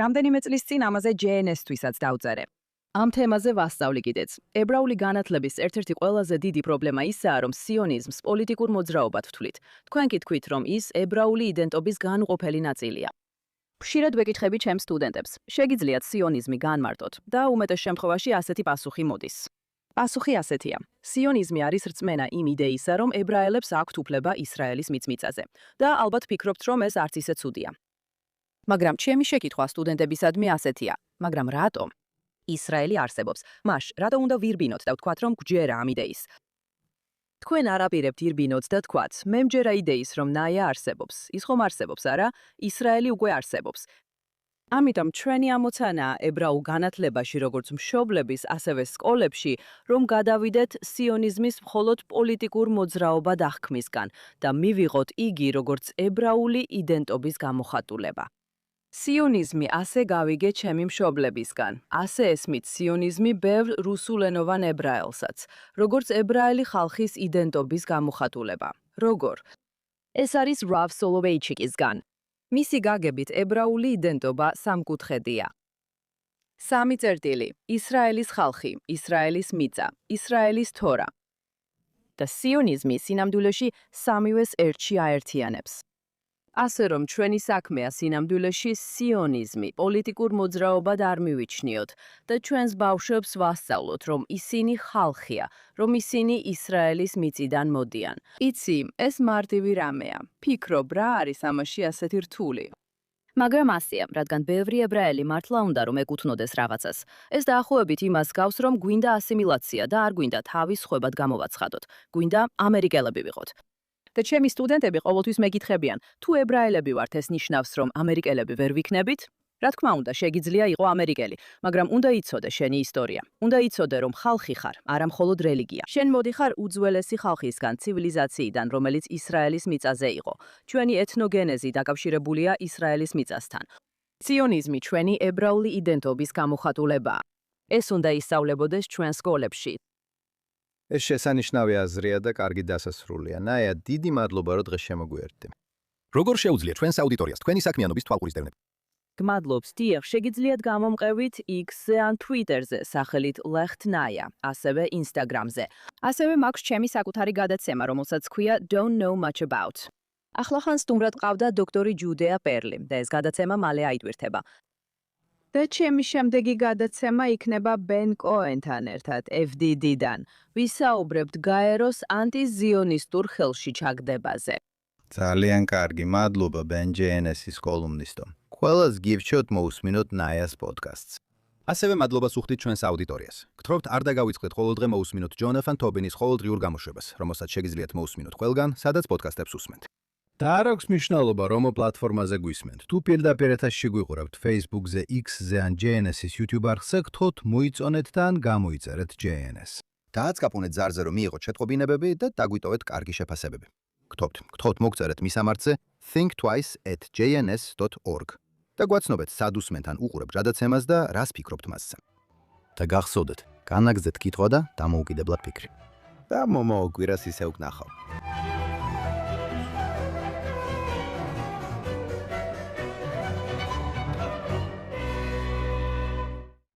რამდენიმე წლის წინ ამაზე JNS-თვისაც დავწერე. ამ თემაზე ვასწავლი კიდეც. ებრაული განათლების ერთ-ერთი ყველაზე დიდი პრობლემა ისაა, რომ სიონიზმს პოლიტიკურ მოძრაობად ვთვლით. თქვენ კი თქვით, რომ ის ებრაული იდენტობის განუყოფელი ნაწილია. ხშირად ვეკითხები ჩემს სტუდენტებს, შეგიძლიათ სიონიზმი განმარტოთ და უმეტეს შემთხვევაში ასეთი პასუხი მოდის. პასუხი ასეთია. სიონიზმი არის რწმენა იმ იდეისა, რომ ებრაელებს აქვთ უფლება ისრაელის მიწაზე და ალბათ ფიქრობთ, რომ ეს არც ისე ცუდია. მაგრამ ჩემი შეკითხვა სტუდენტებისადმი ასეთია. მაგრამ რატომ? ისრაელი არსებობს. მაშ, რატომ უნდა ვირბინოთ და ვთქვათ, რომ გვჯერა ამ იდეის? თქვენ არ აპირებთ ირბინოთ და თქვათ, მე მჯერა იდეის, რომ ნაია არსებობს. ის ხომ არსებობს, არა? ისრაელი უკვე არსებობს. ამიტომ ჩვენი ამოცანაა ებრაულ განათლებაში, როგორც მშობლების, ასევე სკოლებში, რომ გადავიდეთ სიონიზმის მხოლოდ პოლიტიკურ მოძრაობად აღქმისგან და მივიღოთ იგი როგორც ებრაული იდენტობის გამოხატულება. სიონიზმი ასე გავიგე ჩემი მშობლებისგან. ასე ესმით სიონიზმი ბევრ რუსულენოვან ებრაელსაც, როგორც ებრაელი ხალხის იდენტობის გამოხატულება. როგორ? ეს არის Rav Soloveitchikisგან. მისი გაგებით ებრაული იდენტობა სამკუთხედია. 3 წერტილი: ისრაელის ხალხი, ისრაელის მიწა, ისრაელის თორა. და სიონიზმი სინამდვილეში სამივეს ერთში აერთიანებს. ასე რომ ჩვენი საქმეა სინამდვილეში სიონიზმი, პოლიტიკურ მოძრაობად არ მივიჩნიოთ და ჩვენს ბავშვებს ვასწავლოთ, რომ ისინი ხალხია, რომ ისინი ისრაელის მიწიდან მოდიან. იცი, ეს მარტივი რამეა. ფიქრობ, რა არის ამაში ასეთი რთული? მაგრამ ასეა, რადგან ბევრი ებრაელი მართლა უნდა რომ ეკუთვნოდეს რაღაცას. ეს დაახლოებით იმას გავს, რომ გვინდა ასიმილაცია და არ გვინდა თავის ხვებად გამოვაცხადოთ. გვინდა ამერიკელები ვიყოთ. და ჩემი სტუდენტები ყოველთვის მეკითხებიან, თუ ებრაელები ვართ, ეს ნიშნავს, რომ ამერიკელები ვერ ვიქნებით? რა თქმა უნდა, შეგიძლია იყო ამერიკელი, მაგრამ უნდა იცოდე შენი ისტორია. უნდა იცოდე, რომ ხალხი ხარ, არა მხოლოდ რელიგია. შენ მოდიხარ უძველესი ხალხისგან, ცივილიზაციიდან, რომელიც ისრაელის მიწაზე იყო. ჩვენი ეთნოგენეზი დაკავშირებულია ისრაელის მიწასთან. სიონიზმი ჩვენი ებრაული იდენტობის გამოხატულებაა. ეს უნდა ისწავლებოდეს ჩვენ სკოლებში. ეს შესანიშნავი აზრია და კარგი დასასრულია. ნაია, დიდი მადლობა, რომ დღეს შემოგვიერთდი. როგორ შეუძლია ჩვენს აუდიტორიას თქვენი საქმიანობის თვალყურისდევნები? გმადლობს, დიახ, შეგიძლიათ გამომყევით X-ზე ან Twitter-ზე სახელით Lechtnaya, ასევე Instagram-ზე. ასევე მაქვს ჩემი საკუთარი გადაცემა, რომელსაც ქვია Don't Know Much About. ახლა ხან სტუმრად ყავდა დოქტორი ჯუდეა პერლი და ეს გადაცემა მალე აიტვირთება. და ჩემი შემდეგი გადაცემა იქნება Ben Cohen-თან ერთად FDD-დან. ვისაუბრებთ გაეროს ანტიზიონისტურ ხელში ჩაგდებაზე. ძალიან კარგი, მადლობა Ben JNS-ის კოლუმნისტო. ყველას გირჩევთ მოусმინოთ ნაიას პოდკასტს. ასევე მადლობას უხდით ჩვენს აუდიტორიას. გთხოვთ არ დაგავიწყდეთ ყოველდღე მოусმინოთ ჯონათან თობინის ყოველდღიურ გამოშვებას, რომელსაც შეგიძლიათ მოусმინოთ ყველგან, სადაც პოდკასტებს უსმენთ. და არ აქვს მნიშვნელობა, რომ პლატფორმაზე გვისმენთ. თუ პირდაპირ ეთასში გვიყურებთ Facebook-ზე, X-ზე ან JNS-ის YouTube არხზე, გთხოვთ მოიწონეთ და ან გამოიწერეთ JNS. დააწყაპუნეთ ზარზე რომ მიიღოთ შეტყობინებები და დაგვიტოვეთ კარგი შეფასებები. გთხოვთ მოგწერეთ მისამართზე thinktwice@jns.org და გვაცნობეთ სად უსმენთ ან უყურებთ გადაცემას და რას ფიქრობთ მასზე. და გახსოვდეთ, განაგზეთ კითხვა და დამოუკიდებლად ფიქრი. და მომავალ კვირას ისევ გნახავ.